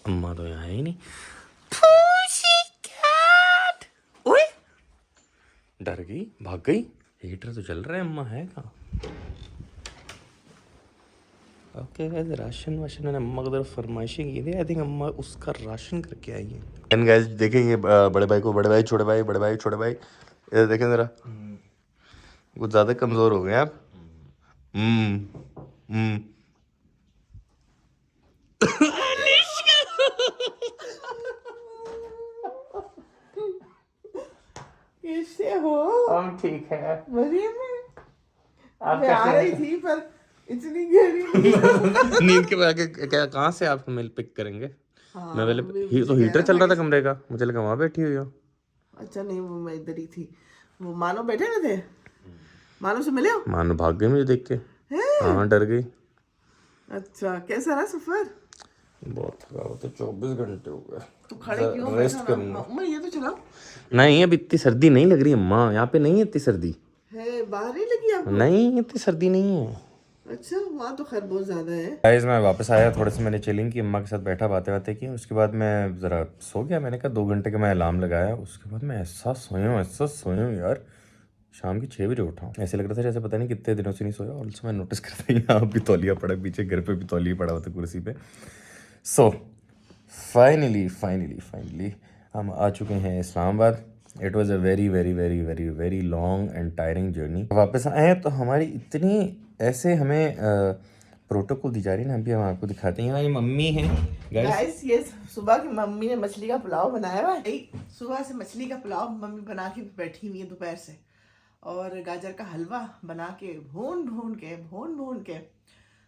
अम्मा तो यहाँ ही नहीं। ओए डर गई, भाग गई। हीटर तो चल रहा है, अम्मा है कहाँ? ओके गाइस, राशन वाशन है, अम्मा को तरफ फरमाइशें की थी, आई थिंक अम्मा उसका राशन करके आई है। एंड गाइस देखें ये बड़े भाई को, बड़े भाई छोटे भाई, बड़े भाई छोटे भाई, इधर देखें ज़रा, कुछ ज़्यादा कमज़ोर हो गए आप। कैसे हो? हम ठीक है। बढ़िया में आप मैं आ रही थी पर इतनी गहरी नींद के आगे क्या, कहाँ से आप हमें पिक करेंगे? हाँ, मैं पहले तो हीटर चल रहा था कमरे का, मुझे लगा वहाँ बैठी हुई हो। अच्छा नहीं, वो मैं इधर ही थी। वो मानो बैठे ना थे, मानो से मिले हो? मानो भाग गई मुझे देख के। हाँ डर गई। अच्छा कैसा रहा सफर? बहुत थकावट है, 24 घंटे हो गए। तो खड़े क्यों? रेस्ट करना। अम्मा ये तो चलाओ। नहीं अब इतनी सर्दी नहीं लग रही अम्मा, यहाँ पे नहीं है इतनी सर्दी। है बाहर ही लगी आपको? नहीं इतनी सर्दी नहीं है। अच्छा वहाँ तो खैर बहुत ज्यादा है। गाइस मैं वापस आया, थोड़े से मैंने चिलिंग की, अम्मा के साथ बैठा बातें बातें की, उसके बाद मैं ज़रा सो गया। मैंने कहा 2 घंटे का मैं अलार्म लगाया, उसके बाद मैं ऐसा सोया हूँ यार, शाम के 6 बजे उठा हूँ। ऐसे लग रहा था जैसे पता नहीं कितने दिनों से नहीं सोया। और मैं नोटिस करता यहाँ भी तौलिया पड़ा पीछे, घर पे भी तौलिया पड़ा हुआ था कुर्सी पे। सो फाइनली हम आ चुके हैं Islamabad. It was a very long and tiring journey. वापस आए तो हमारी इतनी ऐसे हमें प्रोटोकॉल दी जा रही है ना, अभी हम आपको दिखाते हैं। यहाँ ये मम्मी है गाइस। गाइस ये सुबह की मम्मी ने मछली का पुलाव बनाया हुआ है। सुबह से मछली का पुलाव मम्मी बना के बैठी हुई है दोपहर से, और गाजर का हलवा बना के भून के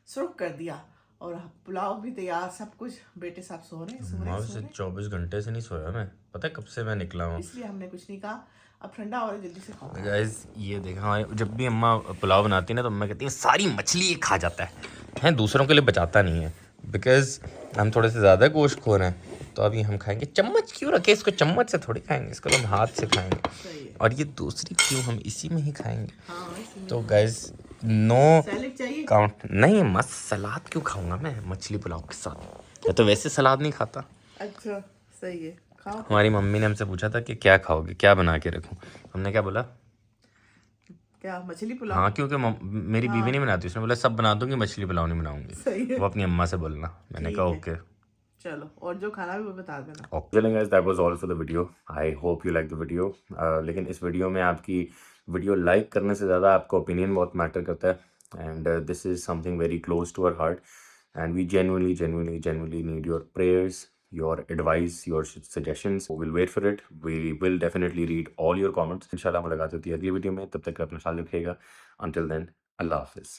सुर्ख कर दिया, और पुलाव भी तैयार, सब कुछ। बेटे साहब सो रहे हैं। 24 घंटे से नहीं सोया मैं, पता है कब से मैं निकला हूँ। इसलिए हमने कुछ नहीं कहा, अब ठंडा हो रहा है, जल्दी से खाओ। गाइस ये देखा, जब भी अम्मा पुलाव बनाती है ना तो अम्मा कहती है सारी मछली ये खा जाता है, दूसरों के लिए बचाता नहीं है। बिकॉज हम थोड़े से ज़्यादा गोश्तखोर हैं, तो अभी हम खाएंगे। चम्मच क्यों रखे, इसको चम्मच से थोड़ी खाएंगे, इसको तो हम हाथ से खाएंगे। सही है। और ये दूसरी क्यों, हम इसी में ही खाएंगे। हाँ, इसमें तो गाइस नो सैलेड चाहिए। काउंट नहीं, मस्त सलाद क्यों खाऊंगा मैं मछली पुलाव के साथ, मैं तो वैसे सलाद नहीं खाता। अच्छा सही है, खाओ। हमारी मम्मी ने हमसे पूछा था कि क्या खाओगे, क्या बना के रखूं। हमने क्या बोला, क्या मछली पुलाव? हाँ, क्योंकि मेरी बीवी नहीं बनाती, उसने बोला सब बना दूंगी, मछली पुलाव नहीं बनाऊंगी। सही है। वो अपनी अम्मा से बोलना। मैंने कहा ठीक है। ओके। चलो, और जो खाना भी वो बता देना। चलें guys, that was all for the video. I hope you like the video. लेकिन इस वीडियो में आपकी वीडियो लाइक करने से ज़्यादा आपका ओपिनियन बहुत मैटर करता है, and this is something very close to our heart, and we genuinely need your prayers, your advice, your suggestions. We'll wait for it. We will definitely read all your comments. इंशाल्लाह मुलाकात होती है अगली video में, तब तक अपना ख्याल रखिएगा। Until then, अल्लाह हाफिज़।